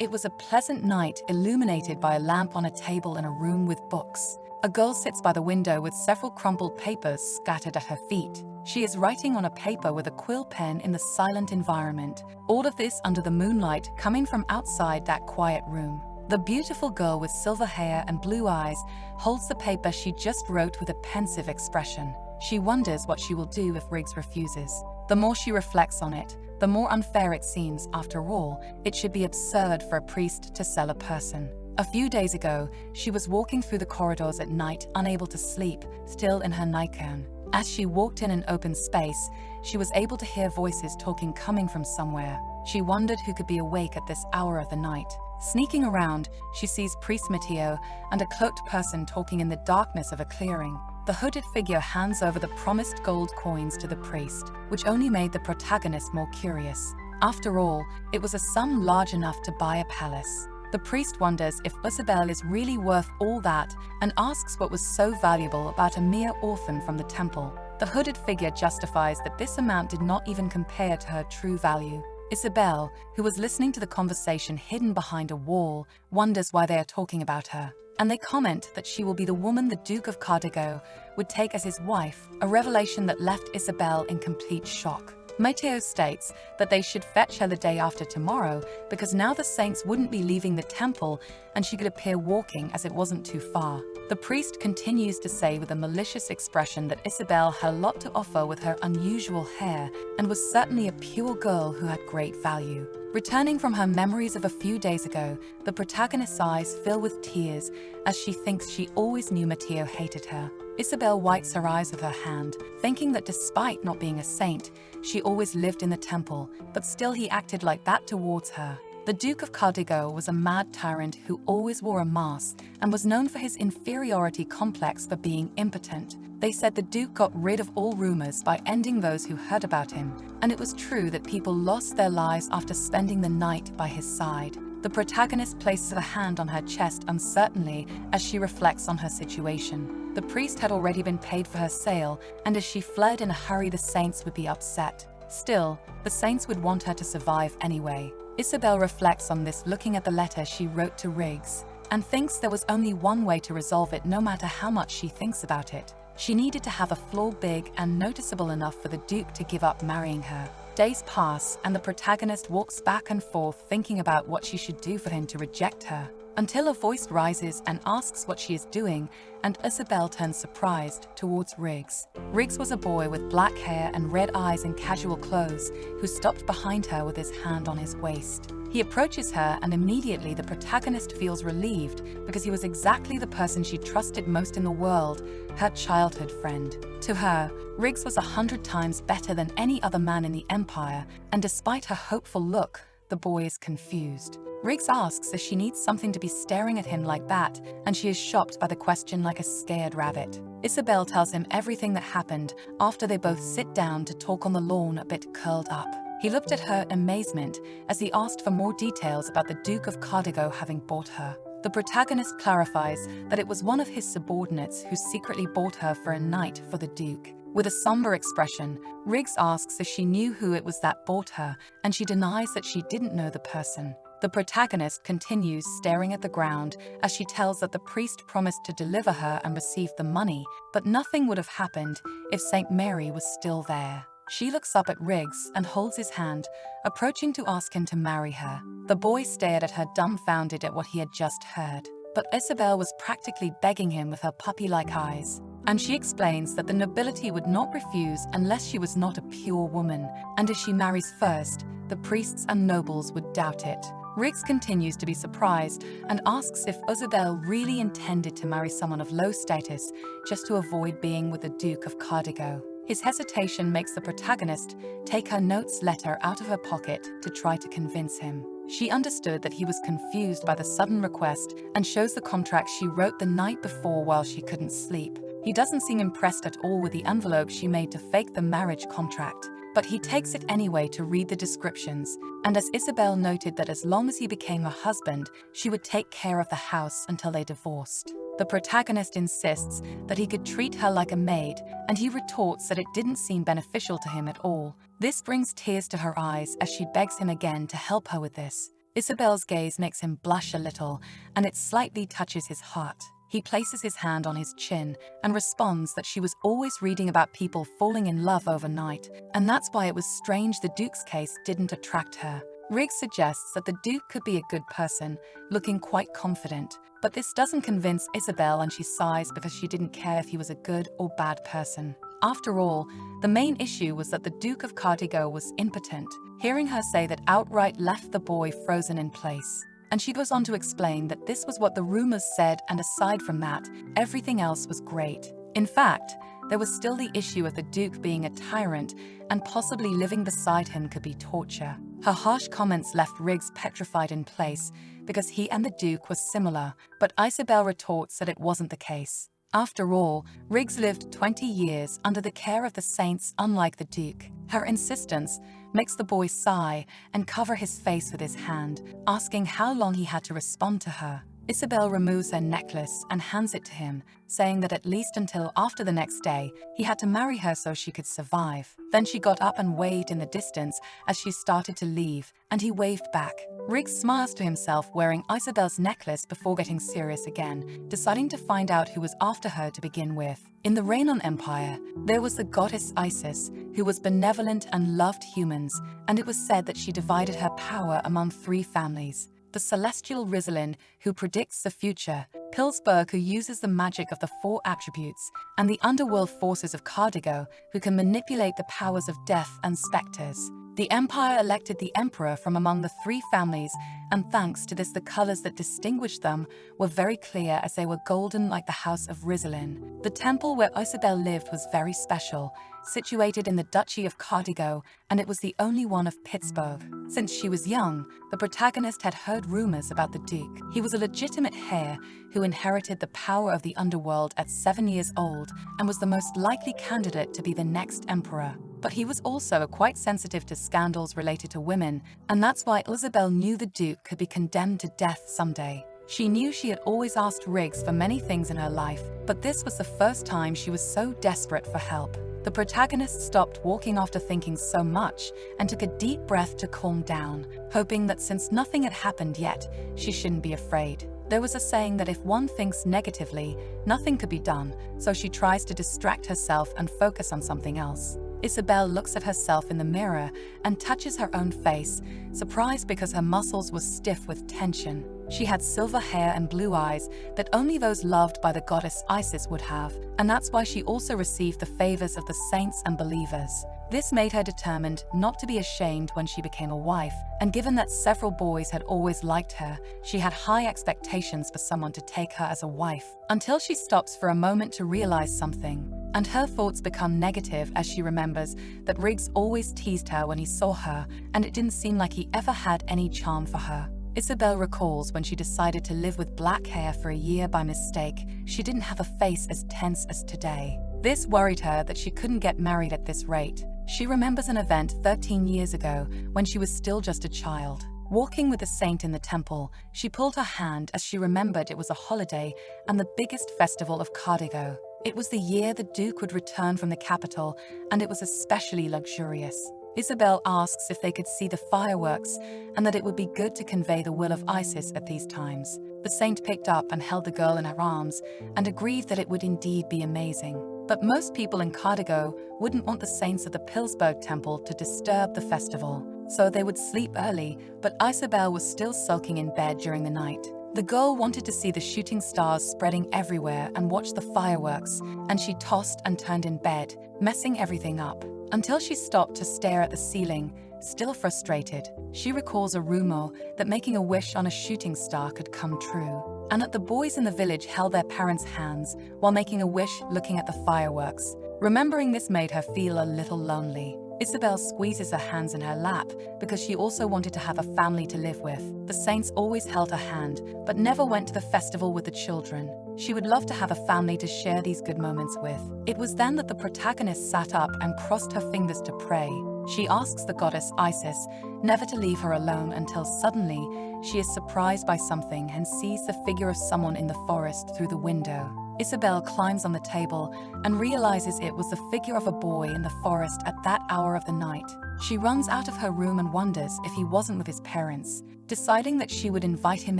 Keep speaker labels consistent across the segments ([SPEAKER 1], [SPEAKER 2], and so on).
[SPEAKER 1] It was a pleasant night illuminated by a lamp on a table in a room with books. A girl sits by the window with several crumpled papers scattered at her feet. She is writing on a paper with a quill pen in the silent environment. All of this under the moonlight coming from outside that quiet room. The beautiful girl with silver hair and blue eyes holds the paper she just wrote with a pensive expression. She wonders what she will do if Riggs refuses. The more she reflects on it, the more unfair it seems. After all, it should be absurd for a priest to sell a person. A few days ago, she was walking through the corridors at night, unable to sleep, still in her nightgown. As she walked in an open space, she was able to hear voices talking coming from somewhere. She wondered who could be awake at this hour of the night. Sneaking around, she sees Priest Matteo and a cloaked person talking in the darkness of a clearing. The hooded figure hands over the promised gold coins to the priest, which only made the protagonist more curious. After all, it was a sum large enough to buy a palace. The priest wonders if Isabel is really worth all that and asks what was so valuable about a mere orphan from the temple. The hooded figure justifies that this amount did not even compare to her true value. Isabel, who was listening to the conversation hidden behind a wall, wonders why they are talking about her. And they comment that she will be the woman the Duke of Cardigo would take as his wife, a revelation that left Isabel in complete shock. Matteo states that they should fetch her the day after tomorrow because now the saints wouldn't be leaving the temple and she could appear walking as it wasn't too far. The priest continues to say with a malicious expression that Isabel had a lot to offer with her unusual hair and was certainly a pure girl who had great value. Returning from her memories of a few days ago, the protagonist's eyes fill with tears as she thinks she always knew Matteo hated her. Isabel wipes her eyes with her hand, thinking that despite not being a saint, she always lived in the temple, but still he acted like that towards her. The Duke of Cardigo was a mad tyrant who always wore a mask and was known for his inferiority complex for being impotent. They said the Duke got rid of all rumors by ending those who heard about him, and it was true that people lost their lives after spending the night by his side. The protagonist places a hand on her chest uncertainly as she reflects on her situation. The priest had already been paid for her sale, and as she fled in a hurry, the saints would be upset. Still, the saints would want her to survive anyway. Isabel reflects on this, looking at the letter she wrote to Riggs, and thinks there was only one way to resolve it, no matter how much she thinks about it. She needed to have a flaw big and noticeable enough for the Duke to give up marrying her. Days pass, and the protagonist walks back and forth thinking about what she should do for him to reject her, until a voice rises and asks what she is doing, and Isabel turns surprised towards Riggs. Riggs was a boy with black hair and red eyes in casual clothes who stopped behind her with his hand on his waist. He approaches her, and immediately the protagonist feels relieved because he was exactly the person she trusted most in the world, her childhood friend. To her, Riggs was 100 times better than any other man in the Empire, and despite her hopeful look, the boy is confused. Riggs asks if she needs something to be staring at him like that, and she is shocked by the question like a scared rabbit. Isabel tells him everything that happened after they both sit down to talk on the lawn a bit curled up. He looked at her in amazement as he asked for more details about the Duke of Cardigo having bought her. The protagonist clarifies that it was one of his subordinates who secretly bought her for a night for the Duke. With a somber expression, Riggs asks if she knew who it was that bought her, and she denies that she didn't know the person. The protagonist continues staring at the ground as she tells that the priest promised to deliver her and receive the money, but nothing would have happened if St. Mary was still there. She looks up at Riggs and holds his hand, approaching to ask him to marry her. The boy stared at her, dumbfounded at what he had just heard. But Isabel was practically begging him with her puppy-like eyes. And she explains that the nobility would not refuse unless she was not a pure woman, and if she marries first, the priests and nobles would doubt it. Riggs continues to be surprised and asks if Isabel really intended to marry someone of low status just to avoid being with the Duke of Cardigo. His hesitation makes the protagonist take her notes letter out of her pocket to try to convince him. She understood that he was confused by the sudden request and shows the contract she wrote the night before while she couldn't sleep. He doesn't seem impressed at all with the envelope she made to fake the marriage contract, but he takes it anyway to read the descriptions, and as Isabel noted that as long as he became her husband, she would take care of the house until they divorced. The protagonist insists that he could treat her like a maid, and he retorts that it didn't seem beneficial to him at all. This brings tears to her eyes as she begs him again to help her with this. Isabel's gaze makes him blush a little, and it slightly touches his heart. He places his hand on his chin and responds that she was always reading about people falling in love overnight, and that's why it was strange the Duke's case didn't attract her. Riggs suggests that the Duke could be a good person, looking quite confident, but this doesn't convince Isabel, and she sighs because she didn't care if he was a good or bad person. After all, the main issue was that the Duke of Cardigo was impotent. Hearing her say that outright left the boy frozen in place. And she goes on to explain that this was what the rumors said, and aside from that, everything else was great. In fact, there was still the issue of the Duke being a tyrant, and possibly living beside him could be torture. Her harsh comments left Riggs petrified in place because he and the Duke were similar, but Isabel retorts that it wasn't the case. After all, Riggs lived 20 years under the care of the saints, unlike the Duke. Her insistence makes the boy sigh and cover his face with his hand, asking how long he had to respond to her. Isabel removes her necklace and hands it to him, saying that at least until after the next day, he had to marry her so she could survive. Then she got up and waved in the distance as she started to leave, and he waved back. Riggs smiles to himself, wearing Isabel's necklace before getting serious again, deciding to find out who was after her to begin with. In the Rainon Empire, there was the goddess Isis, who was benevolent and loved humans, and it was said that she divided her power among 3 families. The celestial Rizalin, who predicts the future, Pillsburg, who uses the magic of the 4 attributes, and the underworld forces of Cardigo, who can manipulate the powers of death and specters. The Empire elected the Emperor from among the 3 families, and thanks to this the colors that distinguished them were very clear, as they were golden like the House of Rizalin. The temple where Isabel lived was very special, situated in the Duchy of Cardigo, and it was the only one of Pittsburgh. Since she was young, the protagonist had heard rumors about the Duke. He was a legitimate heir who inherited the power of the underworld at 7 years old and was the most likely candidate to be the next emperor. But he was also quite sensitive to scandals related to women, and that's why Isabel knew the Duke could be condemned to death someday. She knew she had always asked Riggs for many things in her life, but this was the first time she was so desperate for help. The protagonist stopped walking after thinking so much and took a deep breath to calm down, hoping that since nothing had happened yet, she shouldn't be afraid. There was a saying that if one thinks negatively, nothing could be done, so she tries to distract herself and focus on something else. Isabel looks at herself in the mirror and touches her own face, surprised because her muscles were stiff with tension. She had silver hair and blue eyes that only those loved by the goddess Isis would have, and that's why she also received the favors of the saints and believers. This made her determined not to be ashamed when she became a wife, and given that several boys had always liked her, she had high expectations for someone to take her as a wife, until she stops for a moment to realize something. And her thoughts become negative as she remembers that Riggs always teased her when he saw her, and it didn't seem like he ever had any charm for her. Isabel recalls when she decided to live with black hair for a year by mistake, she didn't have a face as tense as today. This worried her that she couldn't get married at this rate. She remembers an event 13 years ago when she was still just a child. Walking with a saint in the temple, she pulled her hand as she remembered it was a holiday and the biggest festival of Cardigo. It was the year the Duke would return from the capital, and it was especially luxurious. Isabel asks if they could see the fireworks and that it would be good to convey the will of Isis at these times. The saint picked up and held the girl in her arms and agreed that it would indeed be amazing. But most people in Cardigo wouldn't want the saints of the Pillsburg temple to disturb the festival, so they would sleep early, but Isabel was still sulking in bed during the night. The girl wanted to see the shooting stars spreading everywhere and watch the fireworks, and she tossed and turned in bed, messing everything up, until she stopped to stare at the ceiling, still frustrated. She recalls a rumor that making a wish on a shooting star could come true, and that the boys in the village held their parents' hands while making a wish looking at the fireworks. Remembering this made her feel a little lonely. Isabel squeezes her hands in her lap because she also wanted to have a family to live with. The saints always held her hand, but never went to the festival with the children. She would love to have a family to share these good moments with. It was then that the protagonist sat up and crossed her fingers to pray. She asks the goddess Isis never to leave her alone until suddenly she is surprised by something and sees the figure of someone in the forest through the window. Isabel climbs on the table and realizes it was the figure of a boy in the forest at that hour of the night. She runs out of her room and wonders if he wasn't with his parents, deciding that she would invite him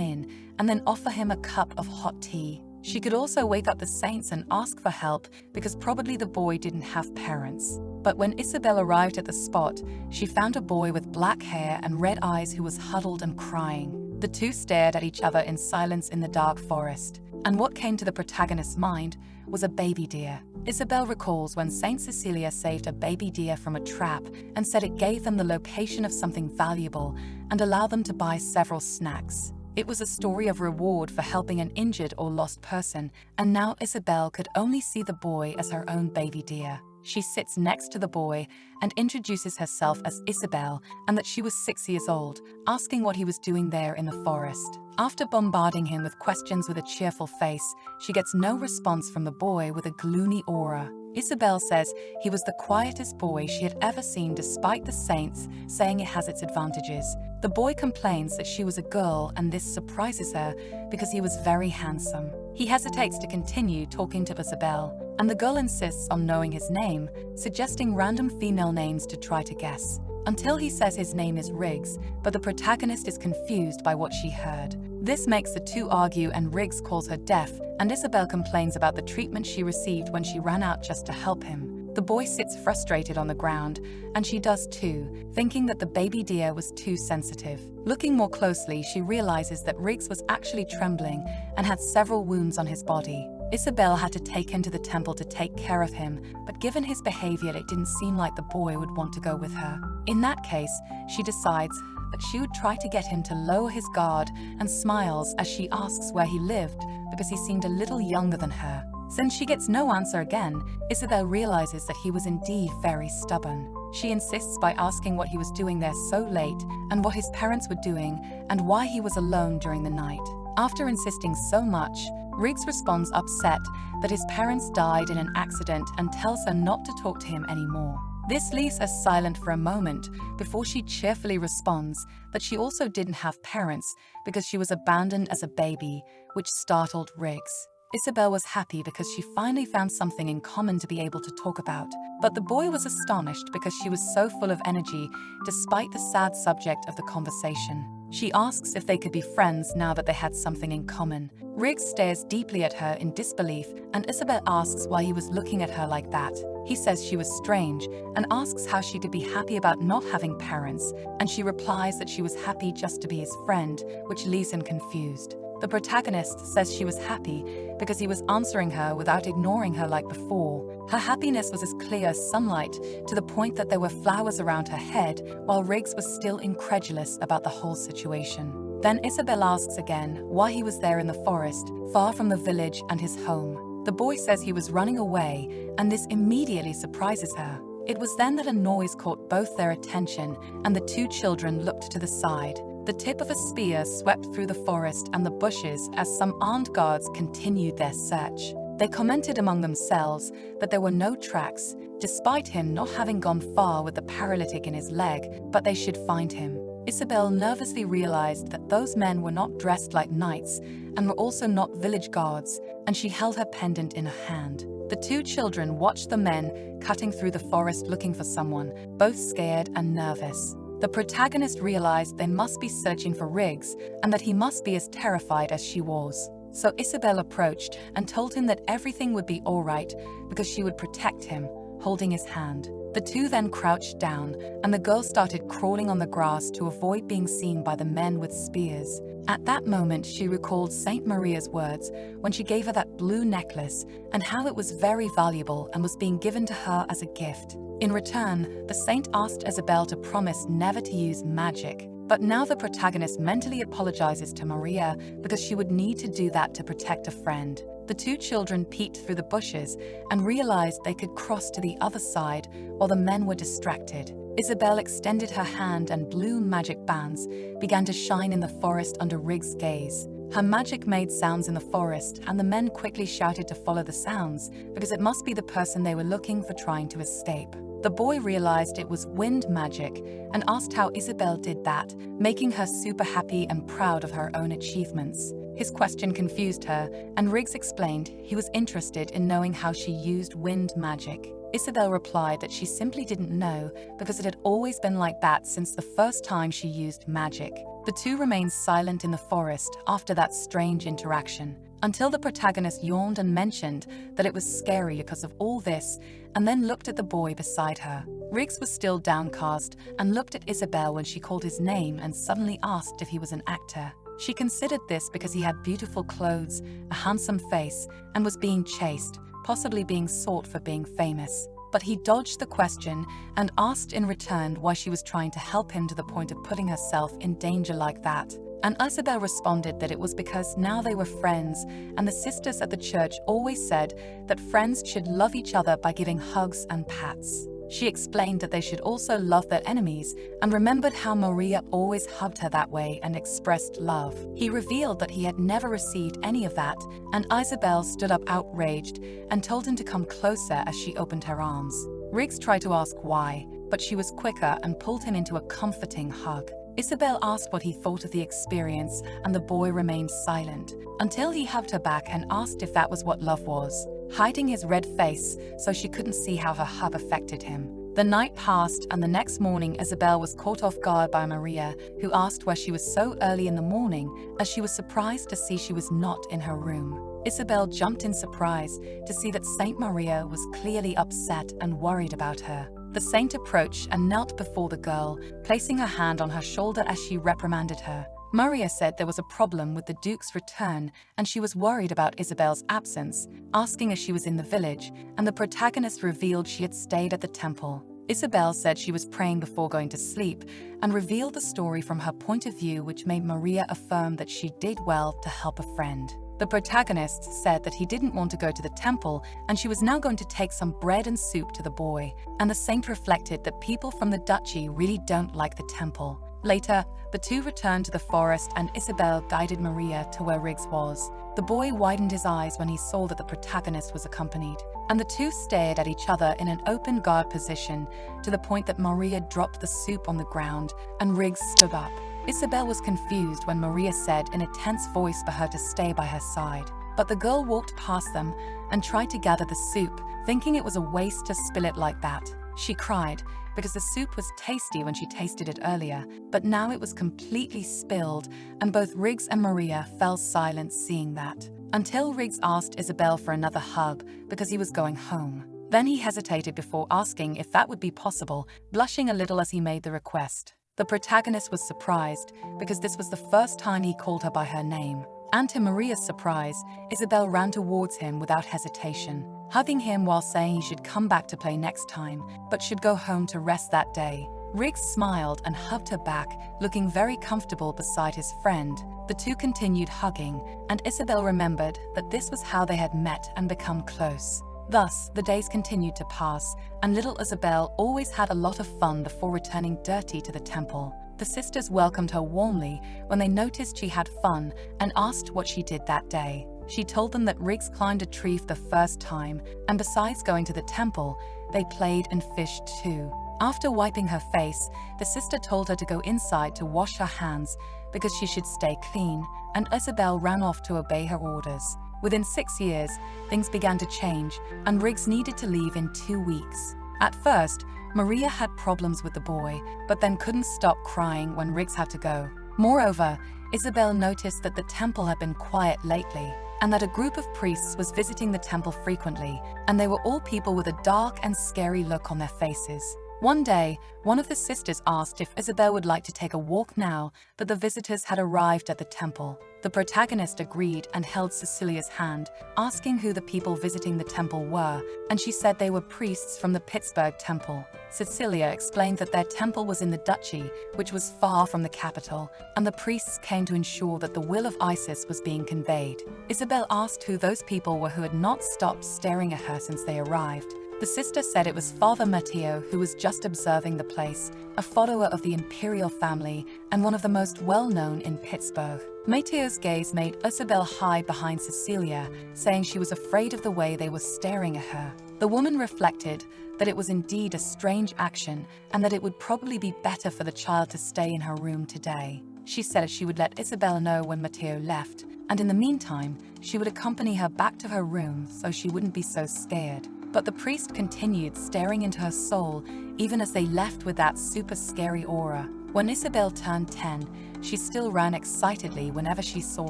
[SPEAKER 1] in and then offer him a cup of hot tea. She could also wake up the saints and ask for help because probably the boy didn't have parents. But when Isabel arrived at the spot, she found a boy with black hair and red eyes who was huddled and crying. The two stared at each other in silence in the dark forest. And what came to the protagonist's mind was a baby deer. Isabel recalls when Saint Cecilia saved a baby deer from a trap and said it gave them the location of something valuable and allowed them to buy several snacks. It was a story of reward for helping an injured or lost person, and now Isabel could only see the boy as her own baby deer. She sits next to the boy and introduces herself as Isabel and that she was 6 years old, asking what he was doing there in the forest. After bombarding him with questions with a cheerful face, she gets no response from the boy with a gloomy aura. Isabel says he was the quietest boy she had ever seen despite the saints saying it has its advantages. The boy complains that she was a girl and this surprises her because he was very handsome. He hesitates to continue talking to Isabel, and the girl insists on knowing his name, suggesting random female names to try to guess, until he says his name is Riggs, but the protagonist is confused by what she heard. This makes the two argue and Riggs calls her deaf, and Isabel complains about the treatment she received when she ran out just to help him. The boy sits frustrated on the ground, and she does too, thinking that the baby deer was too sensitive. Looking more closely, she realizes that Riggs was actually trembling and had several wounds on his body. Isabel had to take him to the temple to take care of him, but given his behavior, it didn't seem like the boy would want to go with her. In that case, she decides that she would try to get him to lower his guard and smiles as she asks where he lived because he seemed a little younger than her. Since she gets no answer again, Isabel realizes that he was indeed very stubborn. She insists by asking what he was doing there so late and what his parents were doing and why he was alone during the night. After insisting so much, Riggs responds upset that his parents died in an accident and tells her not to talk to him anymore. This leaves her silent for a moment before she cheerfully responds that she also didn't have parents because she was abandoned as a baby, which startled Riggs. Isabel was happy because she finally found something in common to be able to talk about, but the boy was astonished because she was so full of energy despite the sad subject of the conversation. She asks if they could be friends now that they had something in common. Riggs stares deeply at her in disbelief, and Isabel asks why he was looking at her like that. He says she was strange and asks how she could be happy about not having parents, and she replies that she was happy just to be his friend, which leaves him confused. The protagonist says she was happy because he was answering her without ignoring her like before. Her happiness was as clear as sunlight, to the point that there were flowers around her head, while Riggs was still incredulous about the whole situation. Then Isabel asks again why he was there in the forest, far from the village and his home. The boy says he was running away, and this immediately surprises her. It was then that a noise caught both their attention, and the two children looked to the side. The tip of a spear swept through the forest and the bushes as some armed guards continued their search. They commented among themselves that there were no tracks, despite him not having gone far with the paralytic in his leg, but they should find him. Isabel nervously realized that those men were not dressed like knights and were also not village guards, and she held her pendant in her hand. The two children watched the men cutting through the forest looking for someone, both scared and nervous. The protagonist realized they must be searching for Riggs and that he must be as terrified as she was. So Isabel approached and told him that everything would be all right because she would protect him, holding his hand. The two then crouched down, and the girl started crawling on the grass to avoid being seen by the men with spears. At that moment, she recalled Saint Maria's words when she gave her that blue necklace and how it was very valuable and was being given to her as a gift. In return, the saint asked Isabel to promise never to use magic. But now the protagonist mentally apologizes to Maria because she would need to do that to protect a friend. The two children peeked through the bushes and realized they could cross to the other side while the men were distracted. Isabel extended her hand and blue magic bands began to shine in the forest under Riggs' gaze. Her magic made sounds in the forest, and the men quickly shouted to follow the sounds because it must be the person they were looking for trying to escape. The boy realized it was wind magic and asked how Isabel did that, making her super happy and proud of her own achievements. His question confused her, and Riggs explained he was interested in knowing how she used wind magic. Isabel replied that she simply didn't know because it had always been like that since the first time she used magic. The two remained silent in the forest after that strange interaction, until the protagonist yawned and mentioned that it was scary because of all this, and then looked at the boy beside her. Riggs was still downcast and looked at Isabel when she called his name and suddenly asked if he was an actor. She considered this because he had beautiful clothes, a handsome face, and was being chased, possibly being sought for being famous. But he dodged the question and asked in return why she was trying to help him to the point of putting herself in danger like that. And Isabel responded that it was because now they were friends, and the sisters at the church always said that friends should love each other by giving hugs and pats. She explained that they should also love their enemies and remembered how Maria always hugged her that way and expressed love. He revealed that he had never received any of that, and Isabel stood up outraged and told him to come closer as she opened her arms. Riggs tried to ask why, but she was quicker and pulled him into a comforting hug. Isabel asked what he thought of the experience, and the boy remained silent until he hugged her back and asked if that was what love was, hiding his red face so she couldn't see how her hug affected him. The night passed, and the next morning Isabel was caught off guard by Maria, who asked why she was so early in the morning, as she was surprised to see she was not in her room. Isabel jumped in surprise to see that Saint Maria was clearly upset and worried about her. The saint approached and knelt before the girl, placing her hand on her shoulder as she reprimanded her. Maria said there was a problem with the Duke's return, and she was worried about Isabel's absence, asking if she was in the village, and the protagonist revealed she had stayed at the temple. Isabel said she was praying before going to sleep, and revealed the story from her point of view, which made Maria affirm that she did well to help a friend. The protagonist said that he didn't want to go to the temple, and she was now going to take some bread and soup to the boy, and the saint reflected that people from the duchy really don't like the temple. Later, the two returned to the forest, and Isabel guided Maria to where Riggs was. The boy widened his eyes when he saw that the protagonist was accompanied, and the two stared at each other in an open guard position to the point that Maria dropped the soup on the ground and Riggs stood up. Isabel was confused when Maria said in a tense voice for her to stay by her side, but the girl walked past them and tried to gather the soup, thinking it was a waste to spill it like that. She cried because the soup was tasty when she tasted it earlier, but now it was completely spilled, and both Riggs and Maria fell silent seeing that, until Riggs asked Isabel for another hug because he was going home. Then he hesitated before asking if that would be possible, blushing a little as he made the request. The protagonist was surprised because this was the first time he called her by her name. And to Maria's surprise, Isabel ran towards him without hesitation, hugging him while saying he should come back to play next time, but should go home to rest that day. Riggs smiled and hugged her back, looking very comfortable beside his friend. The two continued hugging, and Isabel remembered that this was how they had met and become close. Thus, the days continued to pass, and little Isabel always had a lot of fun before returning dirty to the temple. The sisters welcomed her warmly when they noticed she had fun and asked what she did that day. She told them that Riggs climbed a tree for the first time, and besides going to the temple, they played and fished too. After wiping her face, the sister told her to go inside to wash her hands because she should stay clean, and Isabel ran off to obey her orders. Within 6 years, things began to change, and Riggs needed to leave in 2 weeks. At first, Maria had problems with the boy, but then couldn't stop crying when Riggs had to go. Moreover, Isabel noticed that the temple had been quiet lately, and that a group of priests was visiting the temple frequently, and they were all people with a dark and scary look on their faces. One day, one of the sisters asked if Isabel would like to take a walk now that the visitors had arrived at the temple. The protagonist agreed and held Cecilia's hand, asking who the people visiting the temple were, and she said they were priests from the Pittsburgh temple. Cecilia explained that their temple was in the duchy, which was far from the capital, and the priests came to ensure that the will of Isis was being conveyed. Isabel asked who those people were who had not stopped staring at her since they arrived. The sister said it was Father Matteo, who was just observing the place, a follower of the imperial family and one of the most well-known in Pittsburgh. Matteo's gaze made Isabel hide behind Cecilia, saying she was afraid of the way they were staring at her. The woman reflected that it was indeed a strange action and that it would probably be better for the child to stay in her room today. She said she would let Isabel know when Matteo left, and in the meantime, she would accompany her back to her room so she wouldn't be so scared. But the priest continued staring into her soul, even as they left with that super scary aura. When Isabel turned 10, she still ran excitedly whenever she saw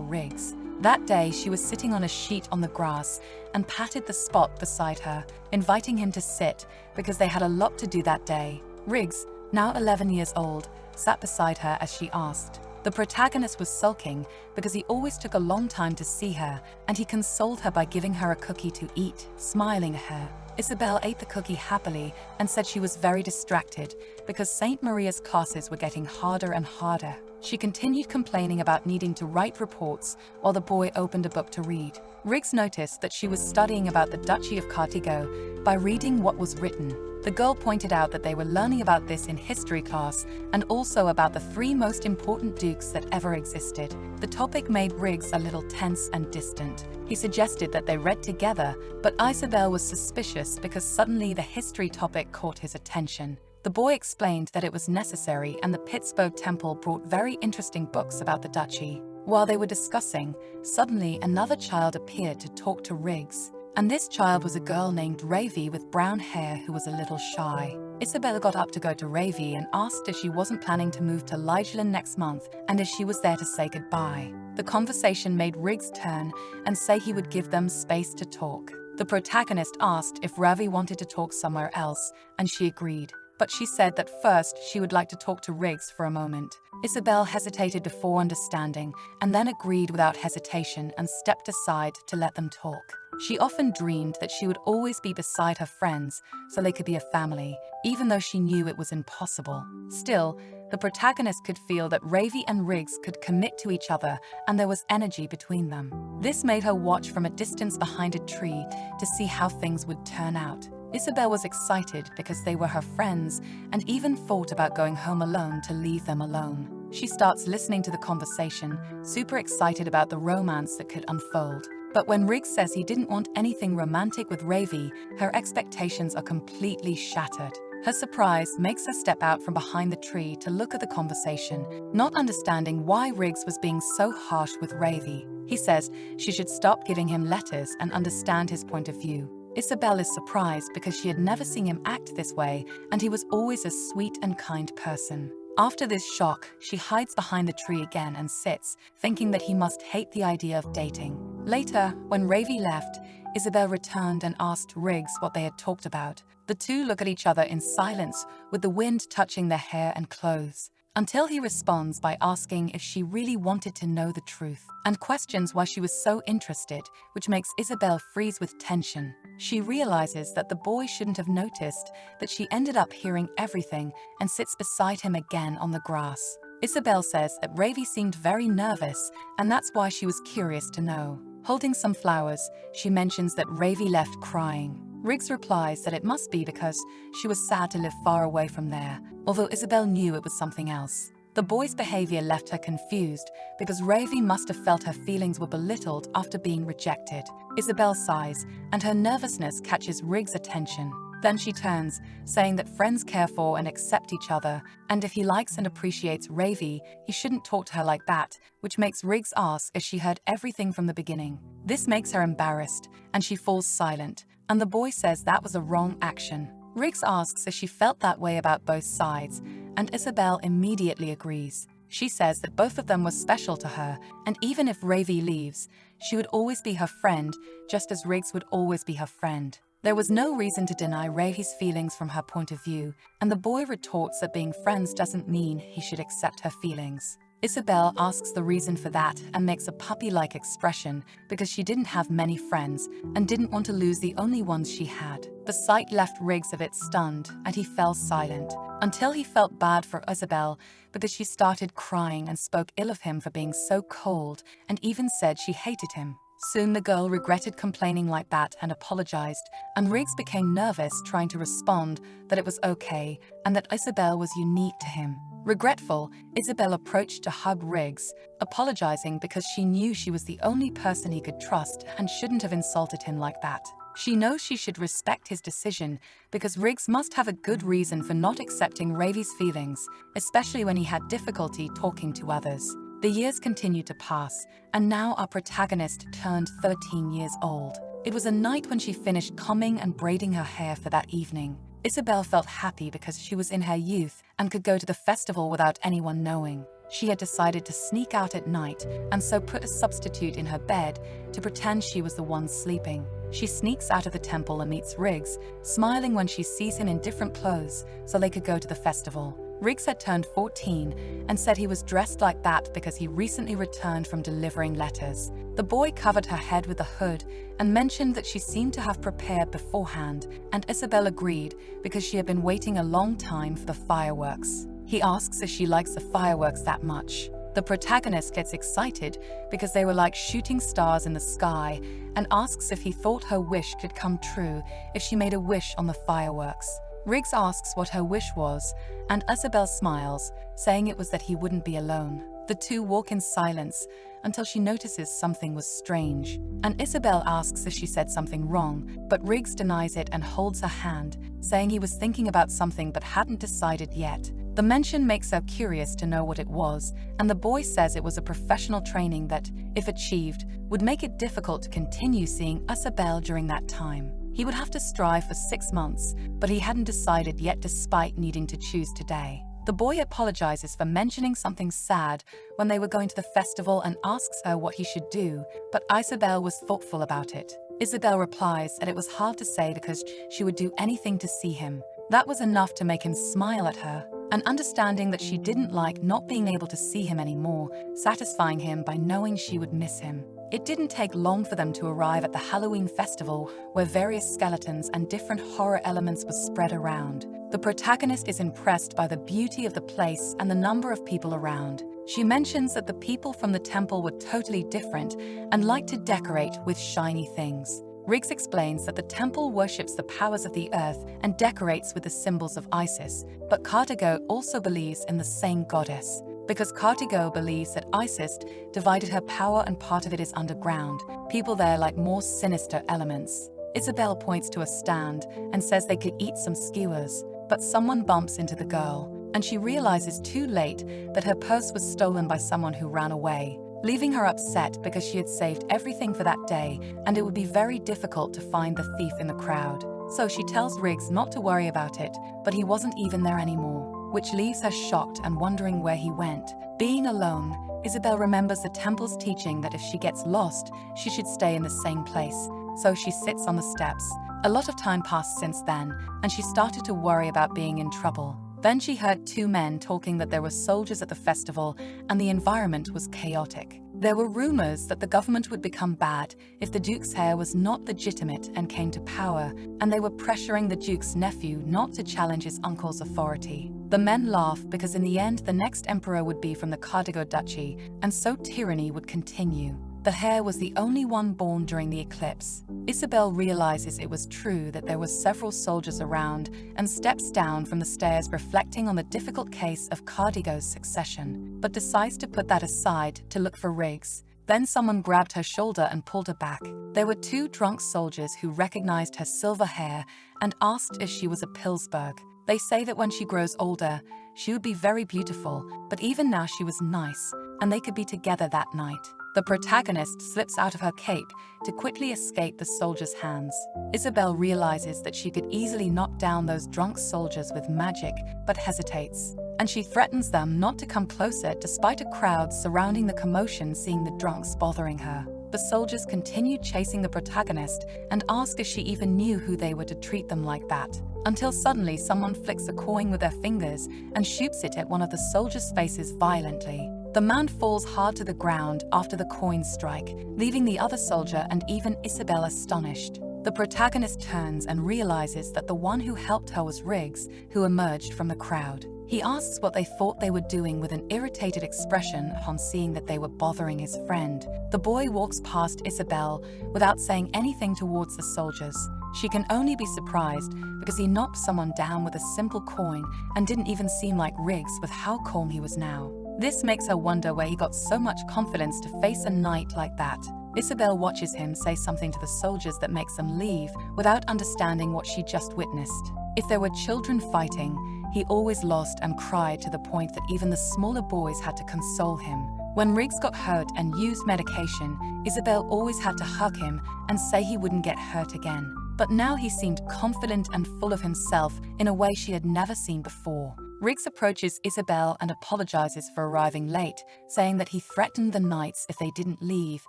[SPEAKER 1] Riggs. That day, she was sitting on a sheet on the grass and patted the spot beside her, inviting him to sit because they had a lot to do that day. Riggs, now 11 years old, sat beside her as she asked. The protagonist was sulking because he always took a long time to see her, and he consoled her by giving her a cookie to eat, smiling at her. Isabel ate the cookie happily and said she was very distracted because St. Maria's classes were getting harder and harder. She continued complaining about needing to write reports while the boy opened a book to read. Riggs noticed that she was studying about the Duchy of Cartigo by reading what was written. The girl pointed out that they were learning about this in history class and also about the 3 most important dukes that ever existed. The topic made Riggs a little tense and distant. He suggested that they read together, but Isabel was suspicious because suddenly the history topic caught his attention. The boy explained that it was necessary, and the Pittsburgh Temple brought very interesting books about the duchy. While they were discussing, suddenly another child appeared to talk to Riggs. And this child was a girl named Ravi with brown hair who was a little shy. Isabella got up to go to Ravi and asked if she wasn't planning to move to Ligeland next month and if she was there to say goodbye. The conversation made Riggs turn and say he would give them space to talk. The protagonist asked if Ravi wanted to talk somewhere else, and she agreed. But she said that first she would like to talk to Riggs for a moment. Isabel hesitated before understanding, and then agreed without hesitation and stepped aside to let them talk. She often dreamed that she would always be beside her friends so they could be a family, even though she knew it was impossible. Still, the protagonist could feel that Ravi and Riggs could commit to each other and there was energy between them. This made her watch from a distance behind a tree to see how things would turn out. Isabel was excited because they were her friends and even thought about going home alone to leave them alone. She starts listening to the conversation, super excited about the romance that could unfold. But when Riggs says he didn't want anything romantic with Ravi, her expectations are completely shattered. Her surprise makes her step out from behind the tree to look at the conversation, not understanding why Riggs was being so harsh with Ravi. He says she should stop giving him letters and understand his point of view. Isabel is surprised because she had never seen him act this way, and he was always a sweet and kind person. After this shock, she hides behind the tree again and sits, thinking that he must hate the idea of dating. Later, when Ravi left, Isabel returned and asked Riggs what they had talked about. The two look at each other in silence, with the wind touching their hair and clothes, until he responds by asking if she really wanted to know the truth, and questions why she was so interested, which makes Isabel freeze with tension. She realizes that the boy shouldn't have noticed that she ended up hearing everything and sits beside him again on the grass. Isabel says that Ravi seemed very nervous, and that's why she was curious to know. Holding some flowers, she mentions that Ravi left crying. Riggs replies that it must be because she was sad to live far away from there, although Isabel knew it was something else. The boy's behavior left her confused because Ravi must have felt her feelings were belittled after being rejected. Isabel sighs, and her nervousness catches Riggs' attention. Then she turns, saying that friends care for and accept each other, and if he likes and appreciates Ravi, he shouldn't talk to her like that, which makes Riggs ask if she heard everything from the beginning. This makes her embarrassed, and she falls silent, and the boy says that was a wrong action. Riggs asks if she felt that way about both sides, and Isabel immediately agrees. She says that both of them were special to her, and even if Ravi leaves, she would always be her friend, just as Riggs would always be her friend. There was no reason to deny Ravi's feelings from her point of view, and the boy retorts that being friends doesn't mean he should accept her feelings. Isabel asks the reason for that and makes a puppy-like expression because she didn't have many friends and didn't want to lose the only ones she had. The sight left Riggs a bit stunned, and he fell silent, until he felt bad for Isabel because she started crying and spoke ill of him for being so cold and even said she hated him. Soon the girl regretted complaining like that and apologized, and Riggs became nervous trying to respond that it was okay and that Isabel was unique to him. Regretful, Isabel approached to hug Riggs, apologizing because she knew she was the only person he could trust and shouldn't have insulted him like that. She knows she should respect his decision because Riggs must have a good reason for not accepting Ravi's feelings, especially when he had difficulty talking to others. The years continued to pass, and now our protagonist turned 13 years old. It was a night when she finished combing and braiding her hair for that evening. Isabel felt happy because she was in her youth and could go to the festival without anyone knowing. She had decided to sneak out at night and so put a substitute in her bed to pretend she was the one sleeping. She sneaks out of the temple and meets Riggs, smiling when she sees him in different clothes so they could go to the festival. Riggs had turned 14 and said he was dressed like that because he recently returned from delivering letters. The boy covered her head with a hood and mentioned that she seemed to have prepared beforehand, and Isabel agreed because she had been waiting a long time for the fireworks. He asks if she likes the fireworks that much. The protagonist gets excited because they were like shooting stars in the sky and asks if he thought her wish could come true if she made a wish on the fireworks. Riggs asks what her wish was, and Isabel smiles, saying it was that he wouldn't be alone. The two walk in silence until she notices something was strange, and Isabel asks if she said something wrong, but Riggs denies it and holds her hand, saying he was thinking about something but hadn't decided yet. The mention makes her curious to know what it was, and the boy says it was a professional training that, if achieved, would make it difficult to continue seeing Isabel during that time. He would have to strive for 6 months, but he hadn't decided yet despite needing to choose today. The boy apologizes for mentioning something sad when they were going to the festival and asks her what he should do, but Isabel was thoughtful about it. Isabel replies that it was hard to say because she would do anything to see him. That was enough to make him smile at her, and understanding that she didn't like not being able to see him anymore, satisfying him by knowing she would miss him. It didn't take long for them to arrive at the Halloween festival, where various skeletons and different horror elements were spread around. The protagonist is impressed by the beauty of the place and the number of people around. She mentions that the people from the temple were totally different and liked to decorate with shiny things. Riggs explains that the temple worships the powers of the earth and decorates with the symbols of Isis, but Cartigo also believes in the same goddess. Because Cartigo believes that Isis divided her power and part of it is underground, people there like more sinister elements. Isabel points to a stand and says they could eat some skewers, but someone bumps into the girl, and she realizes too late that her purse was stolen by someone who ran away, leaving her upset because she had saved everything for that day and it would be very difficult to find the thief in the crowd. So she tells Riggs not to worry about it, but he wasn't even there anymore, which leaves her shocked and wondering where he went. Being alone, Isabel remembers the temple's teaching that if she gets lost, she should stay in the same place, so she sits on the steps. A lot of time passed since then, and she started to worry about being in trouble. Then she heard 2 men talking that there were soldiers at the festival and the environment was chaotic. There were rumors that the government would become bad if the Duke's heir was not legitimate and came to power, and they were pressuring the Duke's nephew not to challenge his uncle's authority. The men laugh because in the end the next emperor would be from the Cardigo Duchy, and so tyranny would continue. The heir was the only one born during the eclipse. Isabel realizes it was true that there were several soldiers around and steps down from the stairs, reflecting on the difficult case of Cardigo's succession, but decides to put that aside to look for Riggs. Then someone grabbed her shoulder and pulled her back. There were 2 drunk soldiers who recognized her silver hair and asked if she was a Pillsbury. They say that when she grows older, she would be very beautiful, but even now she was nice, and they could be together that night. The protagonist slips out of her cape to quickly escape the soldiers' hands. Isabel realizes that she could easily knock down those drunk soldiers with magic, but hesitates, and she threatens them not to come closer despite a crowd surrounding the commotion, seeing the drunks bothering her. The soldiers continue chasing the protagonist and ask if she even knew who they were to treat them like that, until suddenly someone flicks a coin with their fingers and shoots it at one of the soldiers' faces violently. The man falls hard to the ground after the coins strike, leaving the other soldier and even Isabel astonished. The protagonist turns and realizes that the one who helped her was Riggs, who emerged from the crowd. He asks what they thought they were doing with an irritated expression upon seeing that they were bothering his friend. The boy walks past Isabel without saying anything towards the soldiers. She can only be surprised because he knocked someone down with a simple coin and didn't even seem like Riggs with how calm he was now. This makes her wonder where he got so much confidence to face a night like that. Isabel watches him say something to the soldiers that makes them leave without understanding what she just witnessed. If there were children fighting, he always lost and cried to the point that even the smaller boys had to console him. When Riggs got hurt and used medication, Isabel always had to hug him and say he wouldn't get hurt again. But now he seemed confident and full of himself in a way she had never seen before. Riggs approaches Isabel and apologizes for arriving late, saying that he threatened the knights if they didn't leave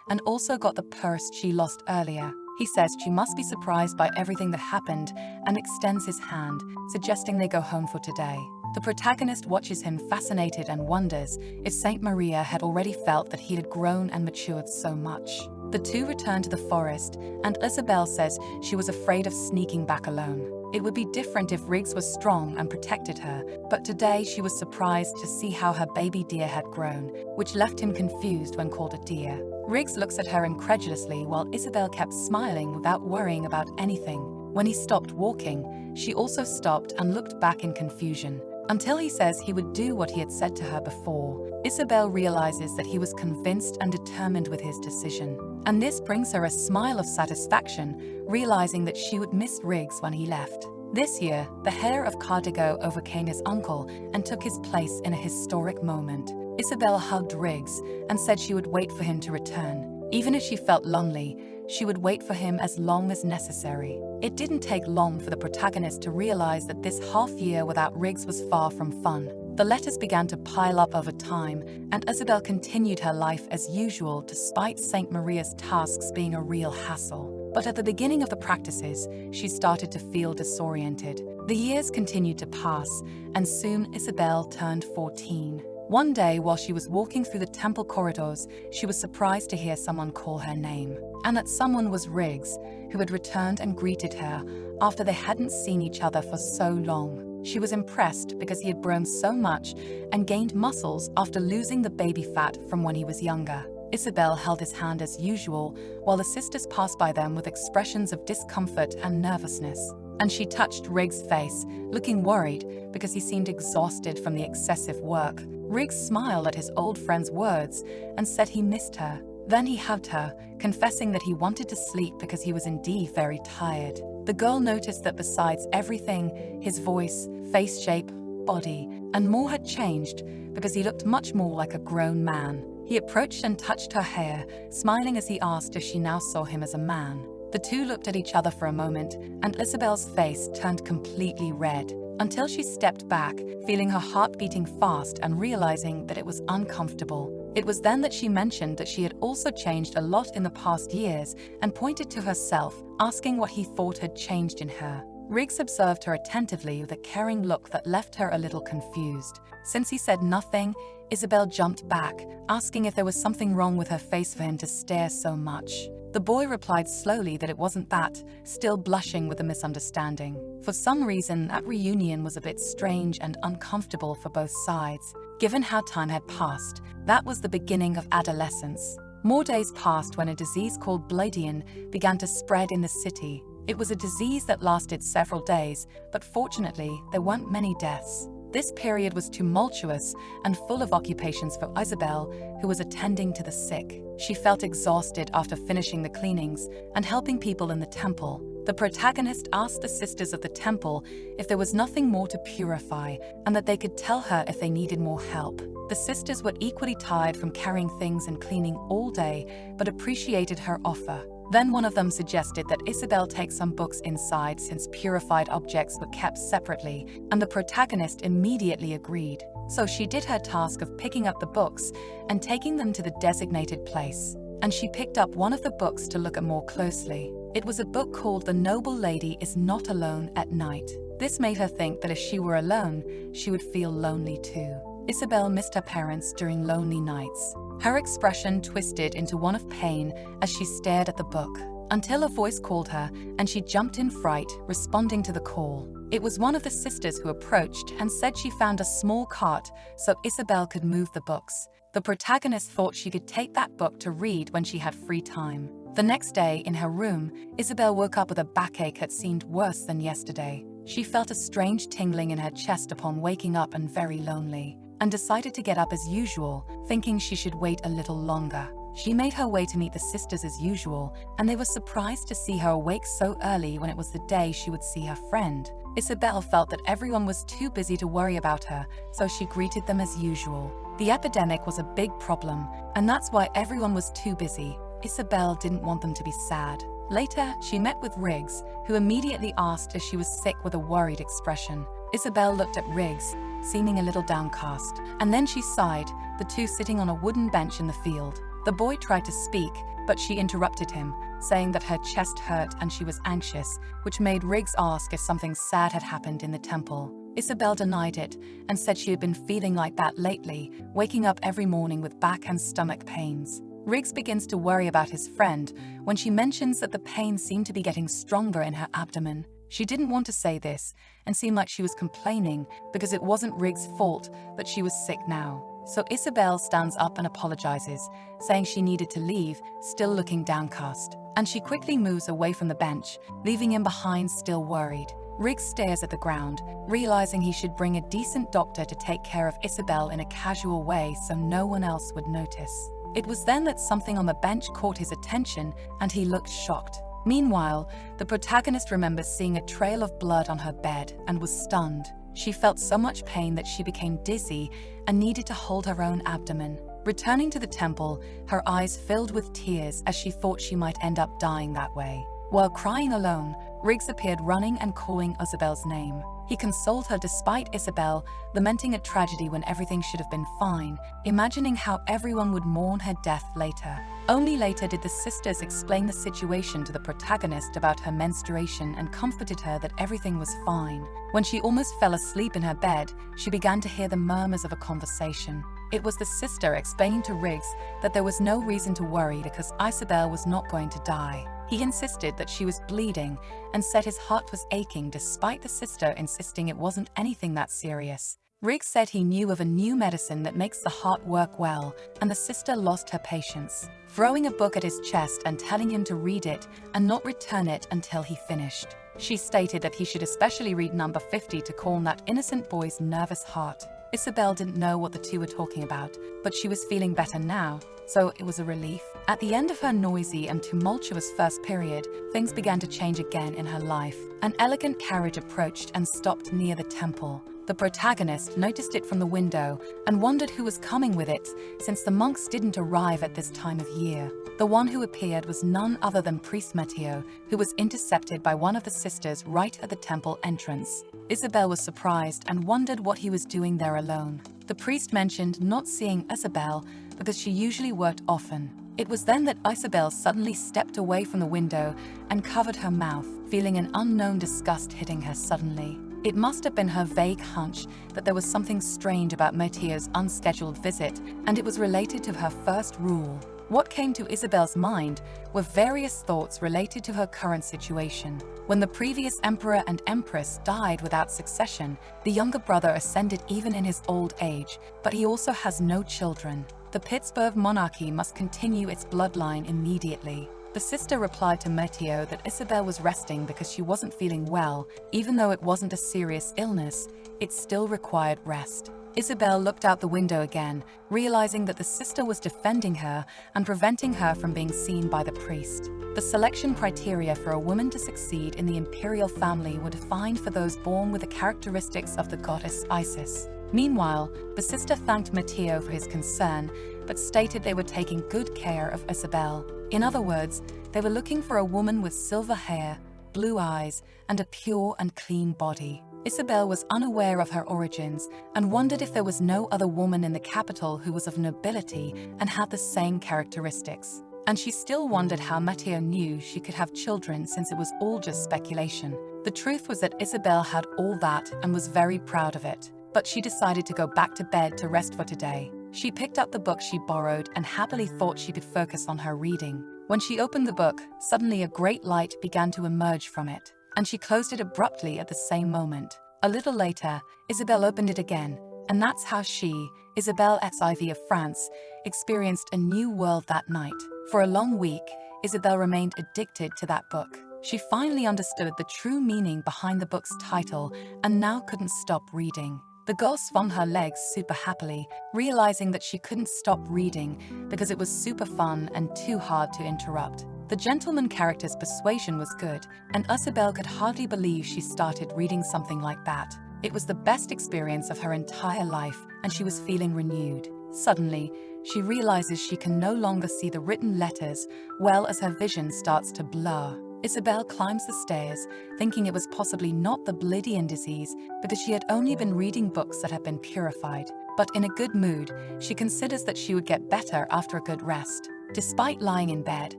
[SPEAKER 1] and also got the purse she lost earlier. He says she must be surprised by everything that happened and extends his hand, suggesting they go home for today. The protagonist watches him fascinated and wonders if Saint Maria had already felt that he had grown and matured so much. The two return to the forest, and Isabel says she was afraid of sneaking back alone. It would be different if Riggs was strong and protected her, but today she was surprised to see how her baby deer had grown, which left him confused when called a deer. Riggs looks at her incredulously while Isabel kept smiling without worrying about anything. When he stopped walking, she also stopped and looked back in confusion, until he says he would do what he had said to her before. Isabel realizes that he was convinced and determined with his decision, and this brings her a smile of satisfaction, realizing that she would miss Riggs when he left. This year, the heir of Cardigo overcame his uncle and took his place in a historic moment. Isabel hugged Riggs and said she would wait for him to return. Even if she felt lonely, she would wait for him as long as necessary. It didn't take long for the protagonist to realize that this half year without Riggs was far from fun. The letters began to pile up over time, and Isabel continued her life as usual despite Saint Maria's tasks being a real hassle. But at the beginning of the practices, she started to feel disoriented. The years continued to pass, and soon Isabel turned 14. One day, while she was walking through the temple corridors, she was surprised to hear someone call her name. And that someone was Riggs, who had returned and greeted her after they hadn't seen each other for so long. She was impressed because he had grown so much and gained muscles after losing the baby fat from when he was younger. Isabel held his hand as usual, while the sisters passed by them with expressions of discomfort and nervousness. And she touched Riggs' face, looking worried because he seemed exhausted from the excessive work. Riggs smiled at his old friend's words and said he missed her. Then he hugged her, confessing that he wanted to sleep because he was indeed very tired. The girl noticed that besides everything, his voice, face shape, body, and more had changed because he looked much more like a grown man. He approached and touched her hair, smiling as he asked if she now saw him as a man. The two looked at each other for a moment, and Isabel's face turned completely red, until she stepped back, feeling her heart beating fast and realizing that it was uncomfortable. It was then that she mentioned that she had also changed a lot in the past years and pointed to herself, asking what he thought had changed in her. Riggs observed her attentively with a caring look that left her a little confused. Since he said nothing, Isabel jumped back, asking if there was something wrong with her face for him to stare so much. The boy replied slowly that it wasn't that, still blushing with the misunderstanding. For some reason, that reunion was a bit strange and uncomfortable for both sides. Given how time had passed, that was the beginning of adolescence. More days passed when a disease called Bladian began to spread in the city. It was a disease that lasted several days, but fortunately, there weren't many deaths. This period was tumultuous and full of occupations for Isabel, who was attending to the sick. She felt exhausted after finishing the cleanings and helping people in the temple. The protagonist asked the sisters of the temple if there was nothing more to purify and that they could tell her if they needed more help. The sisters were equally tired from carrying things and cleaning all day, but appreciated her offer. Then one of them suggested that Isabel take some books inside since purified objects were kept separately, and the protagonist immediately agreed. So she did her task of picking up the books and taking them to the designated place. And she picked up one of the books to look at more closely. It was a book called The Noble Lady is Not Alone at Night. This made her think that if she were alone, she would feel lonely too. Isabel missed her parents during lonely nights. Her expression twisted into one of pain as she stared at the book, until a voice called her and she jumped in fright, responding to the call. It was one of the sisters who approached and said she found a small cart so Isabel could move the books. The protagonist thought she could take that book to read when she had free time. The next day, in her room, Isabel woke up with a backache that seemed worse than yesterday. She felt a strange tingling in her chest upon waking up and very lonely, and decided to get up as usual, thinking she should wait a little longer. She made her way to meet the sisters as usual, and they were surprised to see her awake so early when it was the day she would see her friend. Isabel felt that everyone was too busy to worry about her, so she greeted them as usual. The epidemic was a big problem, and that's why everyone was too busy. Isabel didn't want them to be sad. Later, she met with Riggs, who immediately asked if she was sick with a worried expression. Isabel looked at Riggs, seeming a little downcast, and then she sighed, the two sitting on a wooden bench in the field. The boy tried to speak, but she interrupted him, saying that her chest hurt and she was anxious, which made Riggs ask if something sad had happened in the temple. Isabel denied it and said she had been feeling like that lately, waking up every morning with back and stomach pains. Riggs begins to worry about his friend when she mentions that the pain seemed to be getting stronger in her abdomen. She didn't want to say this and seem like she was complaining because it wasn't Riggs' fault that she was sick now. So Isabel stands up and apologizes, saying she needed to leave, still looking downcast. And she quickly moves away from the bench, leaving him behind still worried. Riggs stares at the ground, realizing he should bring a decent doctor to take care of Isabel in a casual way so no one else would notice. It was then that something on the bench caught his attention and he looked shocked. Meanwhile, the protagonist remembers seeing a trail of blood on her bed and was stunned. She felt so much pain that she became dizzy and needed to hold her own abdomen. Returning to the temple, her eyes filled with tears as she thought she might end up dying that way. While crying alone, Riggs appeared running and calling Isabel's name. He consoled her despite Isabel lamenting a tragedy when everything should have been fine, imagining how everyone would mourn her death later. Only later did the sisters explain the situation to the protagonist about her menstruation and comforted her that everything was fine. When she almost fell asleep in her bed, she began to hear the murmurs of a conversation. It was the sister explaining to Riggs that there was no reason to worry because Isabel was not going to die. He insisted that she was bleeding and said his heart was aching despite the sister insisting it wasn't anything that serious. Riggs said he knew of a new medicine that makes the heart work well, and the sister lost her patience, throwing a book at his chest and telling him to read it and not return it until he finished. She stated that he should especially read number 50 to calm that innocent boy's nervous heart. Isabel didn't know what the two were talking about, but she was feeling better now, so it was a relief. At the end of her noisy and tumultuous first period, things began to change again in her life. An elegant carriage approached and stopped near the temple. The protagonist noticed it from the window and wondered who was coming with it, since the monks didn't arrive at this time of year. The one who appeared was none other than Priest Matteo, who was intercepted by one of the sisters right at the temple entrance. Isabel was surprised and wondered what he was doing there alone. The priest mentioned not seeing Isabel because she usually worked often. It was then that Isabel suddenly stepped away from the window and covered her mouth, feeling an unknown disgust hitting her suddenly. It must have been her vague hunch that there was something strange about Matteo's unscheduled visit, and it was related to her first rule. What came to Isabel's mind were various thoughts related to her current situation. When the previous emperor and empress died without succession, the younger brother ascended even in his old age, but he also has no children. The Pittsburgh monarchy must continue its bloodline immediately. The sister replied to Matteo that Isabel was resting because she wasn't feeling well. Even though it wasn't a serious illness, it still required rest. Isabel looked out the window again, realizing that the sister was defending her and preventing her from being seen by the priest. The selection criteria for a woman to succeed in the imperial family were defined for those born with the characteristics of the goddess Isis. Meanwhile, the sister thanked Matteo for his concern, but stated they were taking good care of Isabel. In other words, they were looking for a woman with silver hair, blue eyes, and a pure and clean body. Isabel was unaware of her origins and wondered if there was no other woman in the capital who was of nobility and had the same characteristics. And she still wondered how Matteo knew she could have children since it was all just speculation. The truth was that Isabel had all that and was very proud of it. But she decided to go back to bed to rest for today. She picked up the book she borrowed and happily thought she could focus on her reading. When she opened the book, suddenly a great light began to emerge from it, and she closed it abruptly at the same moment. A little later, Isabel opened it again, and that's how she, Isabelle XIV of France, experienced a new world that night. For a long week, Isabel remained addicted to that book. She finally understood the true meaning behind the book's title and now couldn't stop reading. The girl swung her legs super happily, realizing that she couldn't stop reading because it was super fun and too hard to interrupt. The gentleman character's persuasion was good, and Isabel could hardly believe she started reading something like that. It was the best experience of her entire life, and she was feeling renewed. Suddenly, she realizes she can no longer see the written letters, well as her vision starts to blur. Isabel climbs the stairs, thinking it was possibly not the Blidian disease because she had only been reading books that had been purified. But in a good mood, she considers that she would get better after a good rest. Despite lying in bed,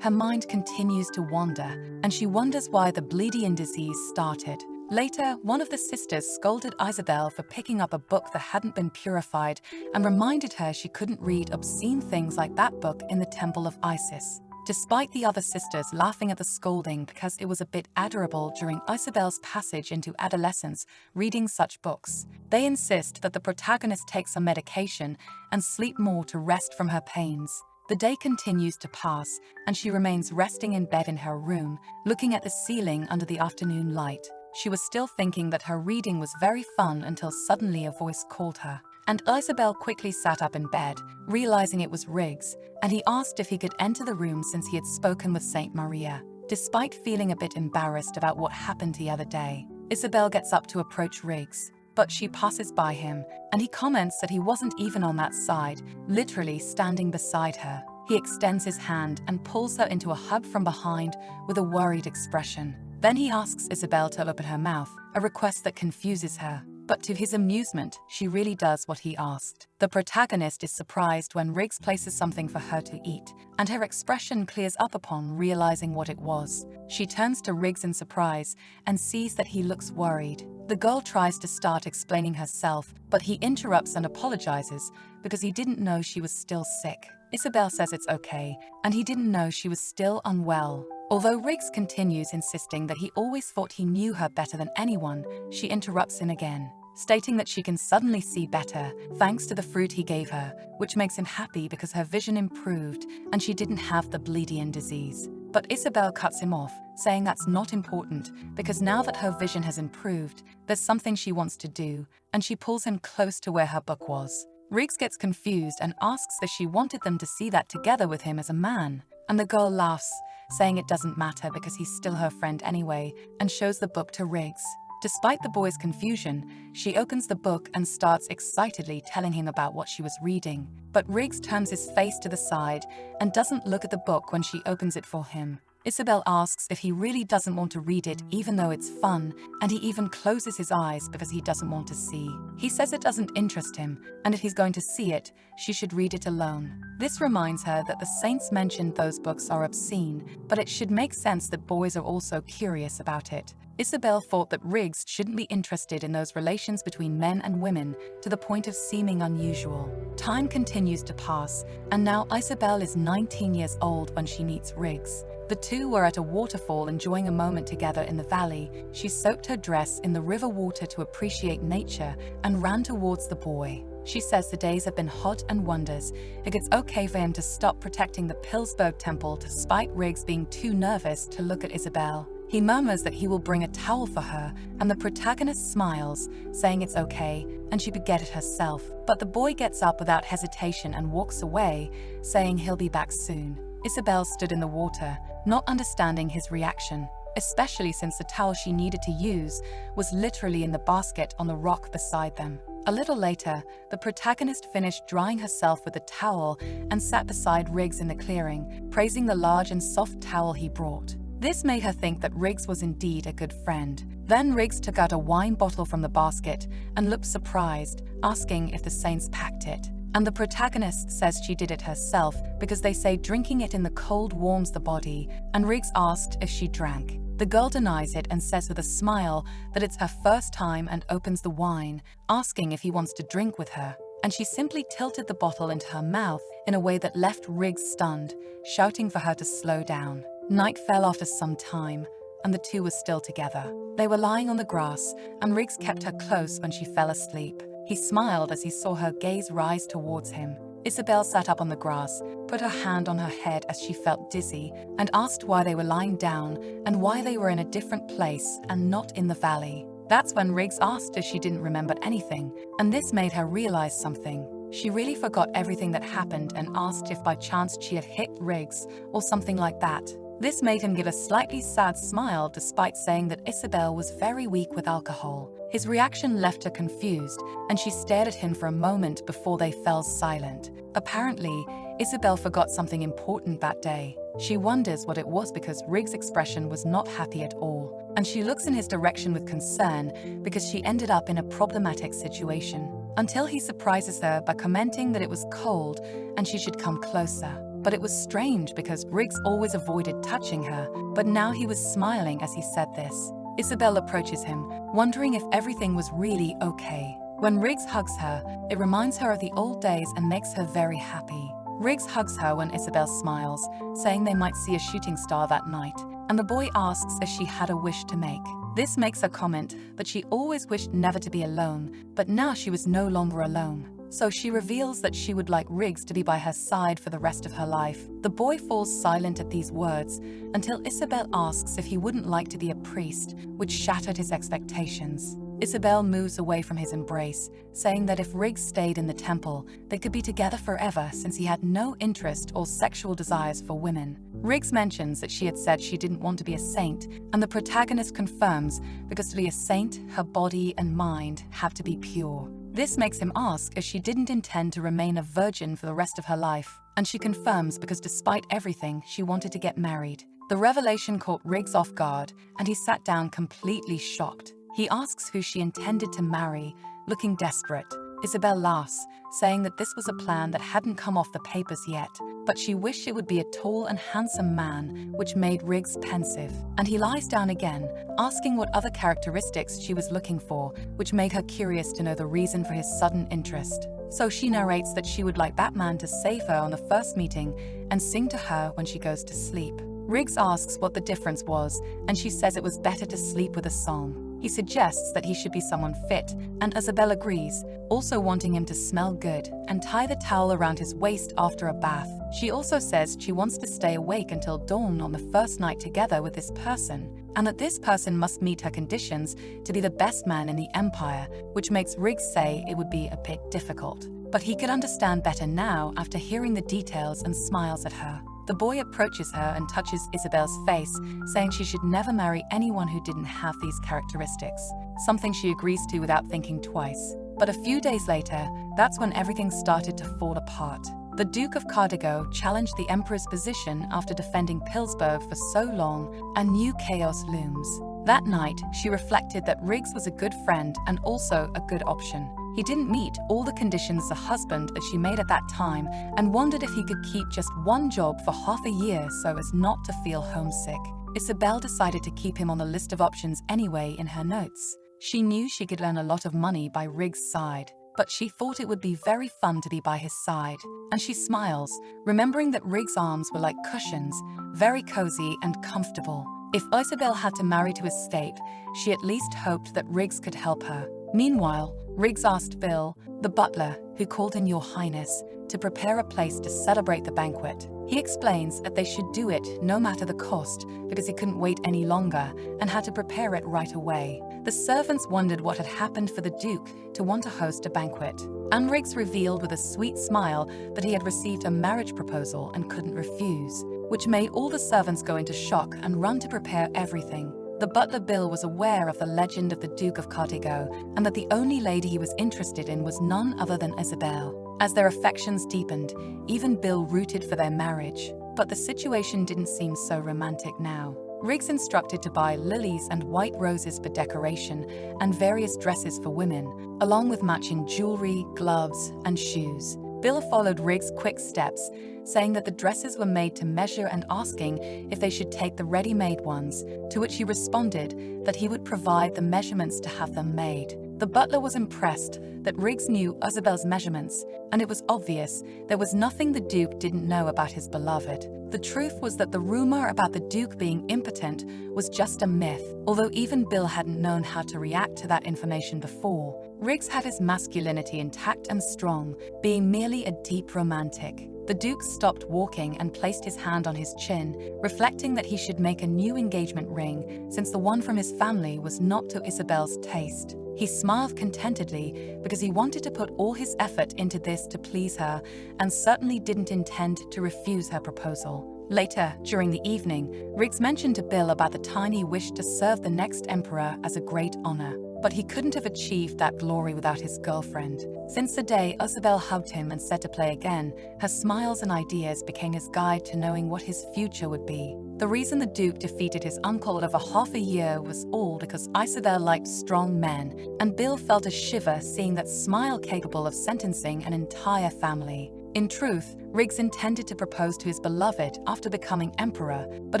[SPEAKER 1] her mind continues to wander, and she wonders why the Blidian disease started. Later, one of the sisters scolded Isabel for picking up a book that hadn't been purified and reminded her she couldn't read obscene things like that book in the Temple of Isis. Despite the other sisters laughing at the scolding because it was a bit adorable during Isabel's passage into adolescence reading such books, they insist that the protagonist take some medication and sleep more to rest from her pains. The day continues to pass, and she remains resting in bed in her room, looking at the ceiling under the afternoon light. She was still thinking that her reading was very fun until suddenly a voice called her. And Isabel quickly sat up in bed, realizing it was Riggs, and he asked if he could enter the room since he had spoken with Saint Maria. Despite feeling a bit embarrassed about what happened the other day, Isabel gets up to approach Riggs, but she passes by him, and he comments that he wasn't even on that side, literally standing beside her. He extends his hand and pulls her into a hug from behind with a worried expression. Then he asks Isabel to open her mouth, a request that confuses her. But to his amusement, she really does what he asked. The protagonist is surprised when Riggs places something for her to eat, and her expression clears up upon realizing what it was. She turns to Riggs in surprise and sees that he looks worried. The girl tries to start explaining herself, but he interrupts and apologizes because he didn't know she was still sick. Isabel says it's okay, and he didn't know she was still unwell. Although Riggs continues insisting that he always thought he knew her better than anyone, she interrupts him again, stating that she can suddenly see better thanks to the fruit he gave her, which makes him happy because her vision improved and she didn't have the Blidian disease. But Isabel cuts him off, saying that's not important because now that her vision has improved, there's something she wants to do, and she pulls him close to where her book was. Riggs gets confused and asks if she wanted them to see that together with him as a man, and the girl laughs, saying it doesn't matter because he's still her friend anyway, and shows the book to Riggs. Despite the boy's confusion, she opens the book and starts excitedly telling him about what she was reading. But Riggs turns his face to the side and doesn't look at the book when she opens it for him. Isabel asks if he really doesn't want to read it even though it's fun, and he even closes his eyes because he doesn't want to see. He says it doesn't interest him, and if he's going to see it, she should read it alone. This reminds her that the saints mentioned those books are obscene, but it should make sense that boys are also curious about it. Isabel thought that Riggs shouldn't be interested in those relations between men and women to the point of seeming unusual. Time continues to pass, and now Isabel is 19 years old when she meets Riggs. The two were at a waterfall enjoying a moment together in the valley. She soaked her dress in the river water to appreciate nature and ran towards the boy. She says the days have been hot and wonders if it's okay for him to stop protecting the Pillsburg temple despite Riggs being too nervous to look at Isabel. He murmurs that he will bring a towel for her, and the protagonist smiles, saying it's okay, and she could get it herself. But the boy gets up without hesitation and walks away, saying he'll be back soon. Isabel stood in the water, not understanding his reaction, especially since the towel she needed to use was literally in the basket on the rock beside them. A little later, the protagonist finished drying herself with a towel and sat beside Riggs in the clearing, praising the large and soft towel he brought. This made her think that Riggs was indeed a good friend. Then Riggs took out a wine bottle from the basket and looked surprised, asking if the saints packed it. And the protagonist says she did it herself because they say drinking it in the cold warms the body, and Riggs asked if she drank. The girl denies it and says with a smile that it's her first time and opens the wine, asking if he wants to drink with her. And she simply tilted the bottle into her mouth in a way that left Riggs stunned, shouting for her to slow down. Night fell after some time, and the two were still together. They were lying on the grass, and Riggs kept her close when she fell asleep. He smiled as he saw her gaze rise towards him. Isabel sat up on the grass, put her hand on her head as she felt dizzy, and asked why they were lying down and why they were in a different place and not in the valley. That's when Riggs asked if she didn't remember anything, and this made her realize something. She really forgot everything that happened and asked if by chance she had hit Riggs or something like that. This made him give a slightly sad smile despite saying that Isabel was very weak with alcohol. His reaction left her confused, and she stared at him for a moment before they fell silent. Apparently, Isabel forgot something important that day. She wonders what it was because Riggs' expression was not happy at all, and she looks in his direction with concern because she ended up in a problematic situation. Until he surprises her by commenting that it was cold and she should come closer. But it was strange because Riggs always avoided touching her, but now he was smiling as he said this. Isabel approaches him, wondering if everything was really okay. When Riggs hugs her, it reminds her of the old days and makes her very happy. Riggs hugs her when Isabel smiles, saying they might see a shooting star that night, and the boy asks if she had a wish to make. This makes her comment that she always wished never to be alone, but now she was no longer alone. So she reveals that she would like Riggs to be by her side for the rest of her life. The boy falls silent at these words until Isabel asks if he wouldn't like to be a priest, which shattered his expectations. Isabel moves away from his embrace, saying that if Riggs stayed in the temple, they could be together forever since he had no interest or sexual desires for women. Riggs mentions that she had said she didn't want to be a saint, and the protagonist confirms because to be a saint, her body and mind have to be pure. This makes him ask if she didn't intend to remain a virgin for the rest of her life, and she confirms because despite everything, she wanted to get married. The revelation caught Riggs off guard, and he sat down completely shocked. He asks who she intended to marry, looking desperate. Isabel laughs, saying that this was a plan that hadn't come off the papers yet, but she wished it would be a tall and handsome man, which made Riggs pensive. And he lies down again, asking what other characteristics she was looking for, which made her curious to know the reason for his sudden interest. So she narrates that she would like Batman to save her on the first meeting and sing to her when she goes to sleep. Riggs asks what the difference was, and she says it was better to sleep with a song. He suggests that he should be someone fit, and Isabel agrees, also wanting him to smell good and tie the towel around his waist after a bath. She also says she wants to stay awake until dawn on the first night together with this person, and that this person must meet her conditions to be the best man in the Empire, which makes Riggs say it would be a bit difficult. But he could understand better now after hearing the details and smiles at her. The boy approaches her and touches Isabel's face, saying she should never marry anyone who didn't have these characteristics, something she agrees to without thinking twice. But a few days later, that's when everything started to fall apart. The Duke of Cardigo challenged the Emperor's position after defending Pillsburg for so long, and new chaos looms. That night, she reflected that Riggs was a good friend and also a good option. He didn't meet all the conditions as a husband as she made at that time, and wondered if he could keep just one job for half a year so as not to feel homesick. Isabel decided to keep him on the list of options anyway in her notes. She knew she could earn a lot of money by Riggs' side, but she thought it would be very fun to be by his side. And she smiles, remembering that Riggs' arms were like cushions, very cozy and comfortable. If Isabel had to marry to escape, she at least hoped that Riggs could help her. Meanwhile, Riggs asked Bill, the butler, who called him Your Highness, to prepare a place to celebrate the banquet. He explains that they should do it no matter the cost because he couldn't wait any longer and had to prepare it right away. The servants wondered what had happened for the Duke to want to host a banquet. And Riggs revealed with a sweet smile that he had received a marriage proposal and couldn't refuse, which made all the servants go into shock and run to prepare everything. The butler Bill was aware of the legend of the Duke of Cardigo and that the only lady he was interested in was none other than Isabel. As their affections deepened, even Bill rooted for their marriage. But the situation didn't seem so romantic now. Riggs instructed to buy lilies and white roses for decoration and various dresses for women, along with matching jewelry, gloves, and shoes. Bill followed Riggs' quick steps, saying that the dresses were made to measure and asking if they should take the ready-made ones, to which he responded that he would provide the measurements to have them made. The butler was impressed that Riggs knew Isabel's measurements, and it was obvious there was nothing the Duke didn't know about his beloved. The truth was that the rumor about the Duke being impotent was just a myth, although even Bill hadn't known how to react to that information before. Riggs had his masculinity intact and strong, being merely a deep romantic. The Duke stopped walking and placed his hand on his chin, reflecting that he should make a new engagement ring since the one from his family was not to Isabel's taste. He smiled contentedly because he wanted to put all his effort into this to please her and certainly didn't intend to refuse her proposal. Later, during the evening, Riggs mentioned to Bill about the time he wished to serve the next emperor as a great honor. But he couldn't have achieved that glory without his girlfriend. Since the day Isabel hugged him and said to play again, her smiles and ideas became his guide to knowing what his future would be. The reason the Duke defeated his uncle over half a year was all because Isabel liked strong men, and Bill felt a shiver seeing that smile capable of sentencing an entire family. In truth, Riggs intended to propose to his beloved after becoming emperor, but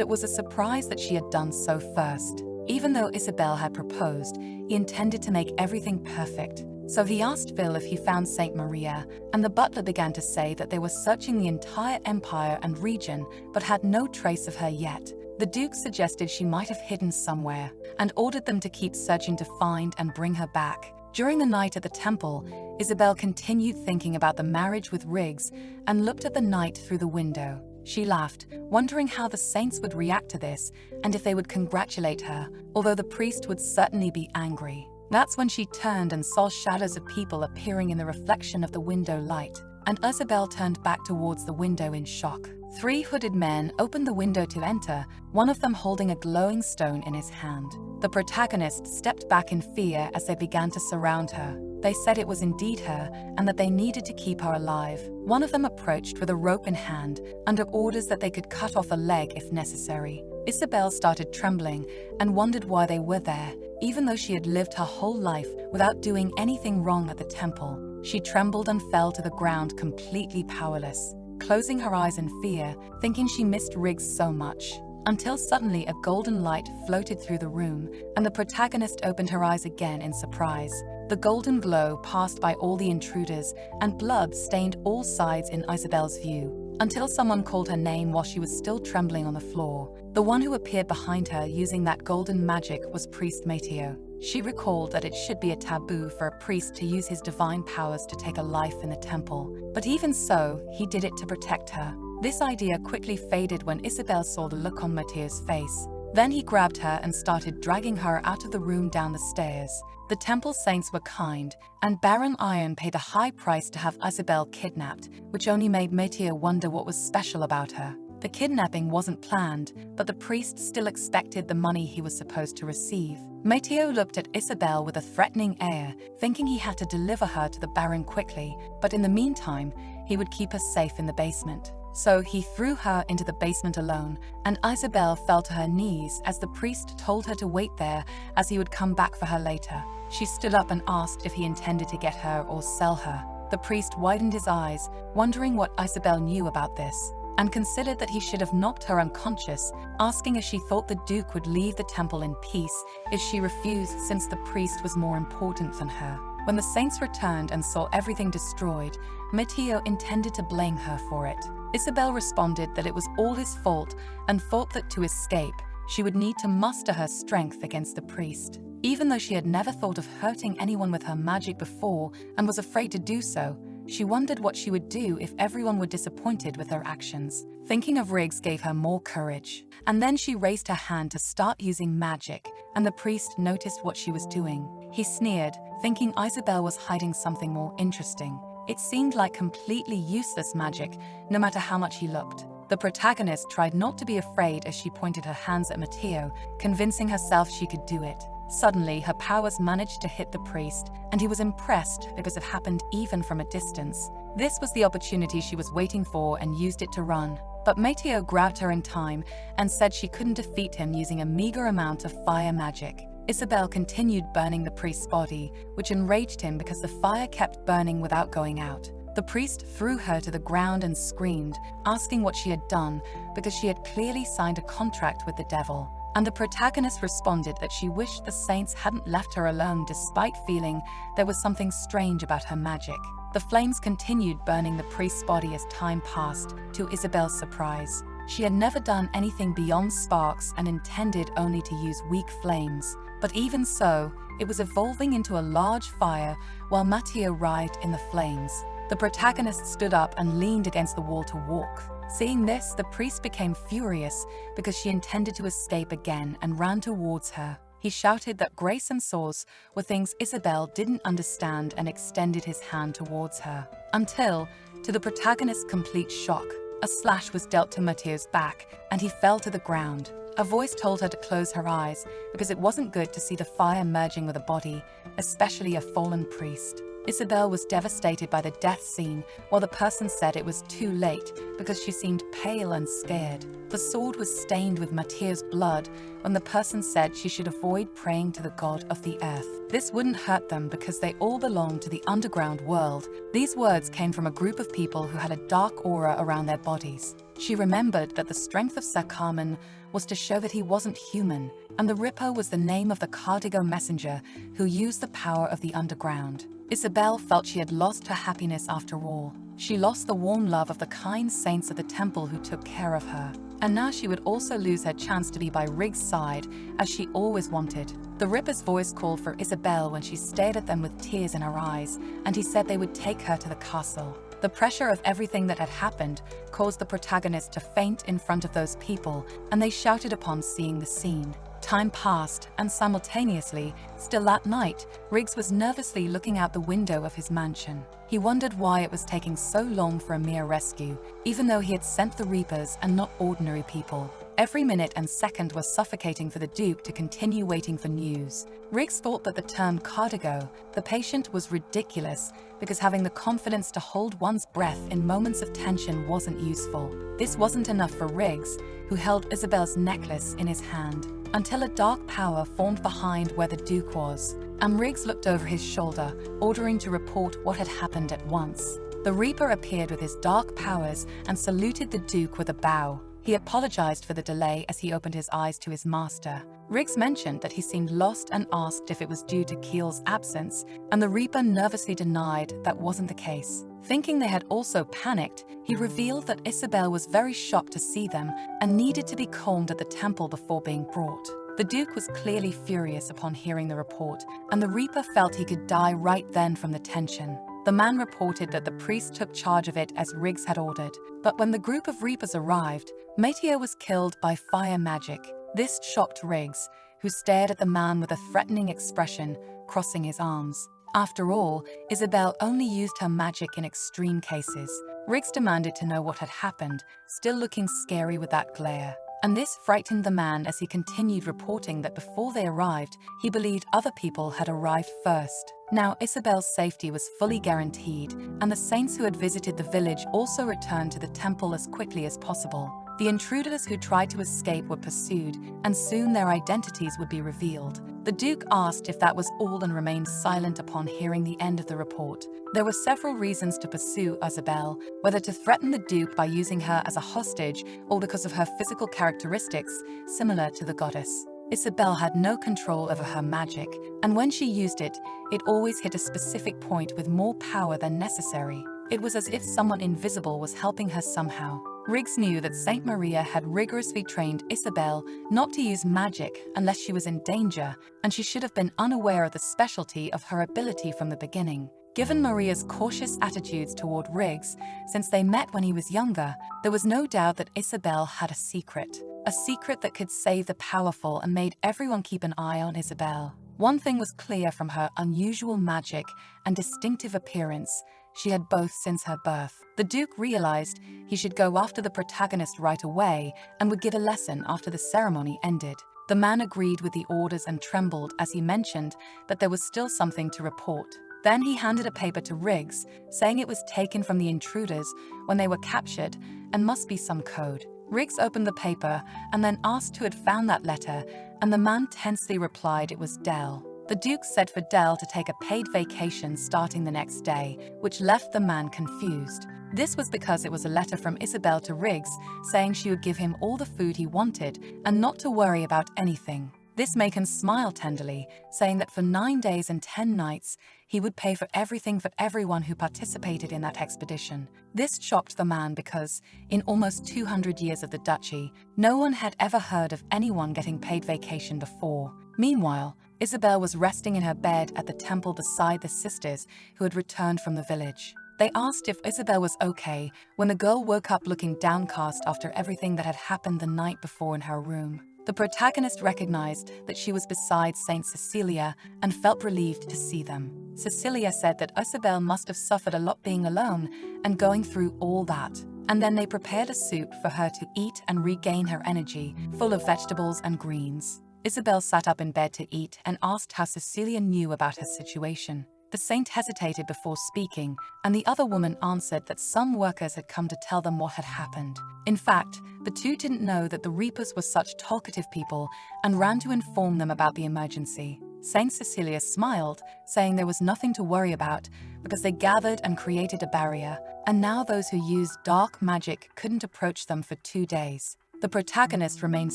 [SPEAKER 1] it was a surprise that she had done so first. Even though Isabel had proposed, he intended to make everything perfect. So he asked Bill if he found Saint Maria, and the butler began to say that they were searching the entire empire and region, but had no trace of her yet. The Duke suggested she might have hidden somewhere, and ordered them to keep searching to find and bring her back. During the night at the temple, Isabel continued thinking about the marriage with Riggs and looked at the night through the window. She laughed, wondering how the saints would react to this and if they would congratulate her, although the priest would certainly be angry. That's when she turned and saw shadows of people appearing in the reflection of the window light, and Isabel turned back towards the window in shock. 3 hooded men opened the window to enter, one of them holding a glowing stone in his hand. The protagonist stepped back in fear as they began to surround her. They said it was indeed her and that they needed to keep her alive. One of them approached with a rope in hand, under orders that they could cut off a leg if necessary. Isabel started trembling and wondered why they were there, even though she had lived her whole life without doing anything wrong at the temple. She trembled and fell to the ground completely powerless, closing her eyes in fear, thinking she missed Riggs so much. Until suddenly a golden light floated through the room, and the protagonist opened her eyes again in surprise. The golden glow passed by all the intruders, and blood stained all sides in Isabel's view, until someone called her name while she was still trembling on the floor. The one who appeared behind her using that golden magic was Priest Mateo. She recalled that it should be a taboo for a priest to use his divine powers to take a life in the temple, but even so, he did it to protect her. This idea quickly faded when Isabel saw the look on Mateo's face. Then he grabbed her and started dragging her out of the room down the stairs. The temple saints were kind, and Baron Iron paid a high price to have Isabel kidnapped, which only made Mateo wonder what was special about her. The kidnapping wasn't planned, but the priest still expected the money he was supposed to receive. Mateo looked at Isabel with a threatening air, thinking he had to deliver her to the Baron quickly, but in the meantime, he would keep her safe in the basement. So he threw her into the basement alone, and Isabel fell to her knees as the priest told her to wait there as he would come back for her later. She stood up and asked if he intended to get her or sell her. The priest widened his eyes, wondering what Isabel knew about this, and considered that he should have knocked her unconscious, asking if she thought the Duke would leave the temple in peace if she refused, since the priest was more important than her. When the saints returned and saw everything destroyed, Mateo intended to blame her for it. Isabel responded that it was all his fault and thought that to escape, she would need to muster her strength against the priest. Even though she had never thought of hurting anyone with her magic before and was afraid to do so, she wondered what she would do if everyone were disappointed with her actions. Thinking of Riggs gave her more courage. And then she raised her hand to start using magic, and the priest noticed what she was doing. He sneered, thinking Isabel was hiding something more interesting. It seemed like completely useless magic, no matter how much he looked. The protagonist tried not to be afraid as she pointed her hands at Mateo, convincing herself she could do it. Suddenly, her powers managed to hit the priest, and he was impressed because it happened even from a distance. This was the opportunity she was waiting for and used it to run. But Mateo grabbed her in time and said she couldn't defeat him using a meager amount of fire magic. Isabel continued burning the priest's body, which enraged him because the fire kept burning without going out. The priest threw her to the ground and screamed, asking what she had done because she had clearly signed a contract with the devil. And the protagonist responded that she wished the saints hadn't left her alone despite feeling there was something strange about her magic. The flames continued burning the priest's body as time passed, to Isabel's surprise. She had never done anything beyond sparks and intended only to use weak flames. But even so, it was evolving into a large fire while Mateo writhed in the flames. The protagonist stood up and leaned against the wall to walk. Seeing this, the priest became furious because she intended to escape again and ran towards her. He shouted that grace and swords were things Isabel didn't understand and extended his hand towards her. Until, to the protagonist's complete shock, a slash was dealt to Mathieu's back and he fell to the ground. A voice told her to close her eyes because it wasn't good to see the fire merging with a body, especially a fallen priest. Isabel was devastated by the death scene, while the person said it was too late because she seemed pale and scared. The sword was stained with Mathieu's blood when the person said she should avoid praying to the god of the earth. This wouldn't hurt them because they all belonged to the underground world. These words came from a group of people who had a dark aura around their bodies. She remembered that the strength of Sir Carmen was to show that he wasn't human, and the Ripper was the name of the Cardigo messenger who used the power of the underground. Isabel felt she had lost her happiness after all. She lost the warm love of the kind saints of the temple who took care of her. And now she would also lose her chance to be by Riggs' side, as she always wanted. The Ripper's voice called for Isabel when she stared at them with tears in her eyes, and he said they would take her to the castle. The pressure of everything that had happened caused the protagonist to faint in front of those people, and they shouted upon seeing the scene. Time passed, and simultaneously, still that night, Riggs was nervously looking out the window of his mansion. He wondered why it was taking so long for a mere rescue, even though he had sent the Reapers and not ordinary people. Every minute and second was suffocating for the Duke to continue waiting for news. Riggs thought that the term Cardigo, the patient, was ridiculous because having the confidence to hold one's breath in moments of tension wasn't useful. This wasn't enough for Riggs, who held Isabel's necklace in his hand, until a dark power formed behind where the Duke was, and Riggs looked over his shoulder, ordering to report what had happened at once. The Reaper appeared with his dark powers and saluted the Duke with a bow. He apologized for the delay as he opened his eyes to his master. Riggs mentioned that he seemed lost and asked if it was due to Keel's absence, and the Reaper nervously denied that wasn't the case. Thinking they had also panicked, he revealed that Isabel was very shocked to see them and needed to be calmed at the temple before being brought. The Duke was clearly furious upon hearing the report, and the Reaper felt he could die right then from the tension. The man reported that the priest took charge of it as Riggs had ordered, but when the group of Reapers arrived, Mathieu was killed by fire magic. This shocked Riggs, who stared at the man with a threatening expression, crossing his arms. After all, Isabel only used her magic in extreme cases. Riggs demanded to know what had happened, still looking scary with that glare. And this frightened the man as he continued reporting that before they arrived, he believed other people had arrived first. Now Isabel's safety was fully guaranteed, and the saints who had visited the village also returned to the temple as quickly as possible. The intruders who tried to escape were pursued, and soon their identities would be revealed. The Duke asked if that was all and remained silent upon hearing the end of the report. There were several reasons to pursue Isabel, whether to threaten the Duke by using her as a hostage or because of her physical characteristics similar to the goddess. Isabel had no control over her magic, and when she used it, it always hit a specific point with more power than necessary. It was as if someone invisible was helping her somehow. Riggs knew that Saint Maria had rigorously trained Isabel not to use magic unless she was in danger, and she should have been unaware of the specialty of her ability from the beginning. Given Maria's cautious attitudes toward Riggs, since they met when he was younger, there was no doubt that Isabel had a secret that could save the powerful and made everyone keep an eye on Isabel. One thing was clear from her unusual magic and distinctive appearance: she had both since her birth. The Duke realized he should go after the protagonist right away and would give a lesson after the ceremony ended. The man agreed with the orders and trembled as he mentioned that there was still something to report. Then he handed a paper to Riggs, saying it was taken from the intruders when they were captured and must be some code. Riggs opened the paper and then asked who had found that letter, and the man tensely replied it was Dell. The Duke said for Dell to take a paid vacation starting the next day, which left the man confused. This was because it was a letter from Isabel to Riggs saying she would give him all the food he wanted and not to worry about anything. This made him smile tenderly, saying that for 9 days and 10 nights, he would pay for everything for everyone who participated in that expedition. This shocked the man because, in almost 200 years of the duchy, no one had ever heard of anyone getting paid vacation before. Meanwhile, Isabel was resting in her bed at the temple beside the sisters who had returned from the village. They asked if Isabel was okay when the girl woke up looking downcast after everything that had happened the night before in her room. The protagonist recognized that she was beside Saint Cecilia and felt relieved to see them. Cecilia said that Isabel must have suffered a lot being alone and going through all that. And then they prepared a soup for her to eat and regain her energy, full of vegetables and greens. Isabel sat up in bed to eat and asked how Cecilia knew about her situation. The saint hesitated before speaking, and the other woman answered that some workers had come to tell them what had happened. In fact, the two didn't know that the reapers were such talkative people and ran to inform them about the emergency. Saint Cecilia smiled, saying there was nothing to worry about because they gathered and created a barrier, and now those who used dark magic couldn't approach them for 2 days. The protagonist remained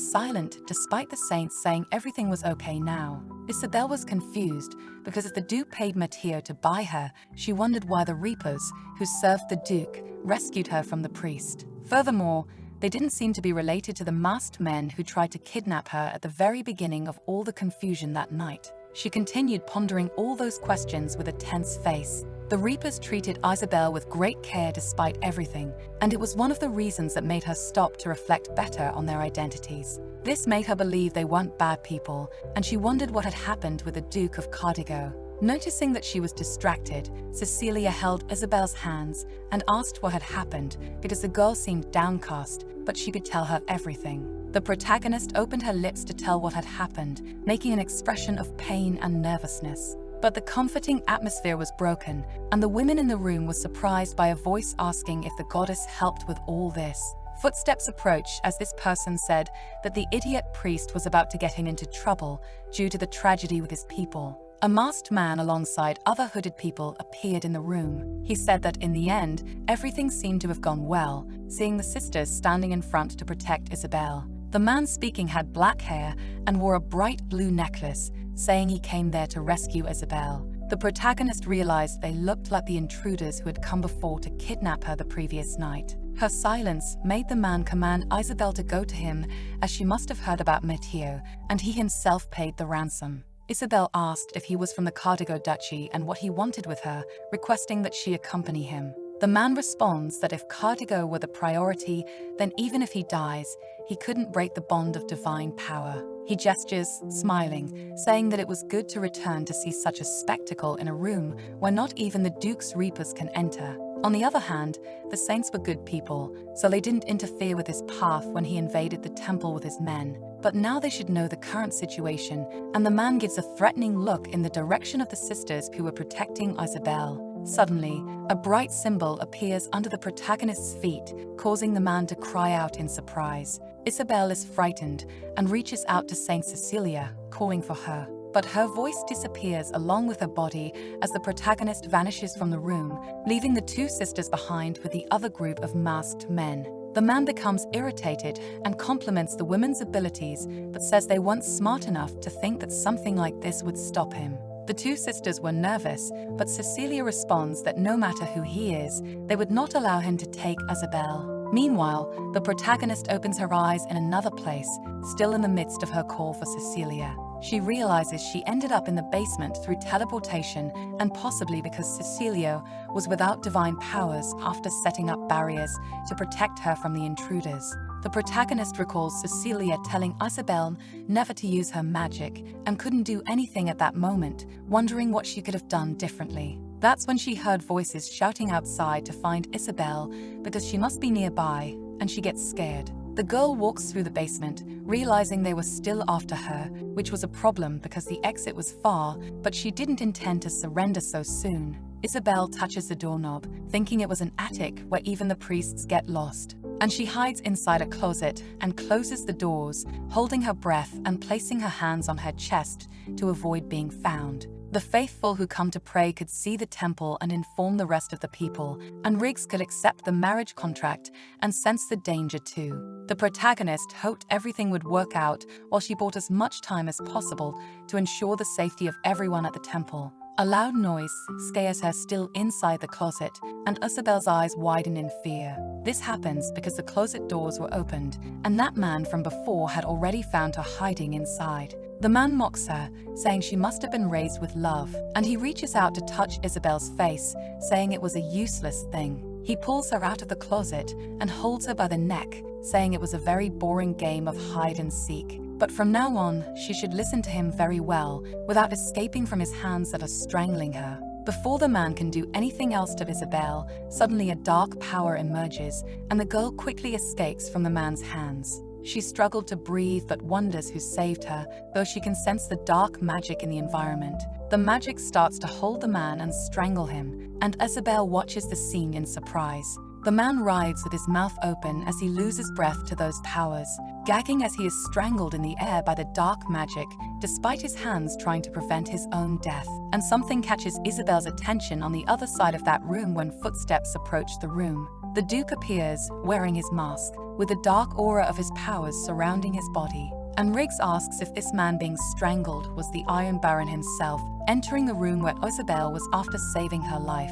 [SPEAKER 1] silent despite the saints saying everything was okay now. Isabel was confused because if the Duke paid Matteo to buy her, she wondered why the reapers, who served the Duke, rescued her from the priest. Furthermore, they didn't seem to be related to the masked men who tried to kidnap her at the very beginning of all the confusion that night. She continued pondering all those questions with a tense face. The reapers treated Isabel with great care despite everything, and it was one of the reasons that made her stop to reflect better on their identities. This made her believe they weren't bad people, and she wondered what had happened with the Duke of Cardigo. Noticing that she was distracted, Cecilia held Isabel's hands and asked what had happened because the girl seemed downcast, but she could tell her everything. The protagonist opened her lips to tell what had happened, making an expression of pain and nervousness. But the comforting atmosphere was broken, and the women in the room were surprised by a voice asking if the goddess helped with all this. Footsteps approached as this person said that the idiot priest was about to get into trouble due to the tragedy with his people. A masked man alongside other hooded people appeared in the room. He said that in the end, everything seemed to have gone well, seeing the sisters standing in front to protect Isabel. The man speaking had black hair and wore a bright blue necklace, saying he came there to rescue Isabel. The protagonist realized they looked like the intruders who had come before to kidnap her the previous night. Her silence made the man command Isabel to go to him, as she must have heard about Matteo, and he himself paid the ransom. Isabel asked if he was from the Cardigo Duchy and what he wanted with her, requesting that she accompany him. The man responds that if Cardigo were the priority, then even if he dies, he couldn't break the bond of divine power. He gestures, smiling, saying that it was good to return to see such a spectacle in a room where not even the Duke's reapers can enter. On the other hand, the saints were good people, so they didn't interfere with his path when he invaded the temple with his men. But now they should know the current situation, and the man gives a threatening look in the direction of the sisters who were protecting Isabel. Suddenly, a bright symbol appears under the protagonist's feet, causing the man to cry out in surprise. Isabel is frightened and reaches out to Saint Cecilia, calling for her. But her voice disappears along with her body as the protagonist vanishes from the room, leaving the two sisters behind with the other group of masked men. The man becomes irritated and compliments the women's abilities, but says they weren't smart enough to think that something like this would stop him. The two sisters were nervous, but Cecilia responds that no matter who he is, they would not allow him to take Isabel. Meanwhile, the protagonist opens her eyes in another place, still in the midst of her call for Cecilia. She realizes she ended up in the basement through teleportation, and possibly because Cecilia was without divine powers after setting up barriers to protect her from the intruders. The protagonist recalls Cecilia telling Isabel never to use her magic and couldn't do anything at that moment, wondering what she could have done differently. That's when she heard voices shouting outside to find Isabel because she must be nearby, and she gets scared. The girl walks through the basement, realizing they were still after her, which was a problem because the exit was far, but she didn't intend to surrender so soon. Isabel touches the doorknob, thinking it was an attic where even the priests get lost. And she hides inside a closet and closes the doors, holding her breath and placing her hands on her chest to avoid being found. The faithful who come to pray could see the temple and inform the rest of the people, and Riggs could accept the marriage contract and sense the danger too. The protagonist hoped everything would work out while she bought as much time as possible to ensure the safety of everyone at the temple. A loud noise scares her still inside the closet, and Isabel's eyes widen in fear. This happens because the closet doors were opened, and that man from before had already found her hiding inside. The man mocks her, saying she must have been raised with love, and he reaches out to touch Isabel's face, saying it was a useless thing. He pulls her out of the closet and holds her by the neck, saying it was a very boring game of hide and seek. But from now on, she should listen to him very well, without escaping from his hands that are strangling her. Before the man can do anything else to Isabel, suddenly a dark power emerges, and the girl quickly escapes from the man's hands. She struggled to breathe but wonders who saved her, though she can sense the dark magic in the environment. The magic starts to hold the man and strangle him, and Isabel watches the scene in surprise. The man writhes with his mouth open as he loses breath to those powers, gagging as he is strangled in the air by the dark magic, despite his hands trying to prevent his own death. And something catches Isabel's attention on the other side of that room when footsteps approach the room. The Duke appears, wearing his mask, with a dark aura of his powers surrounding his body. And Riggs asks if this man being strangled was the Iron Baron himself, entering the room where Isabel was after saving her life.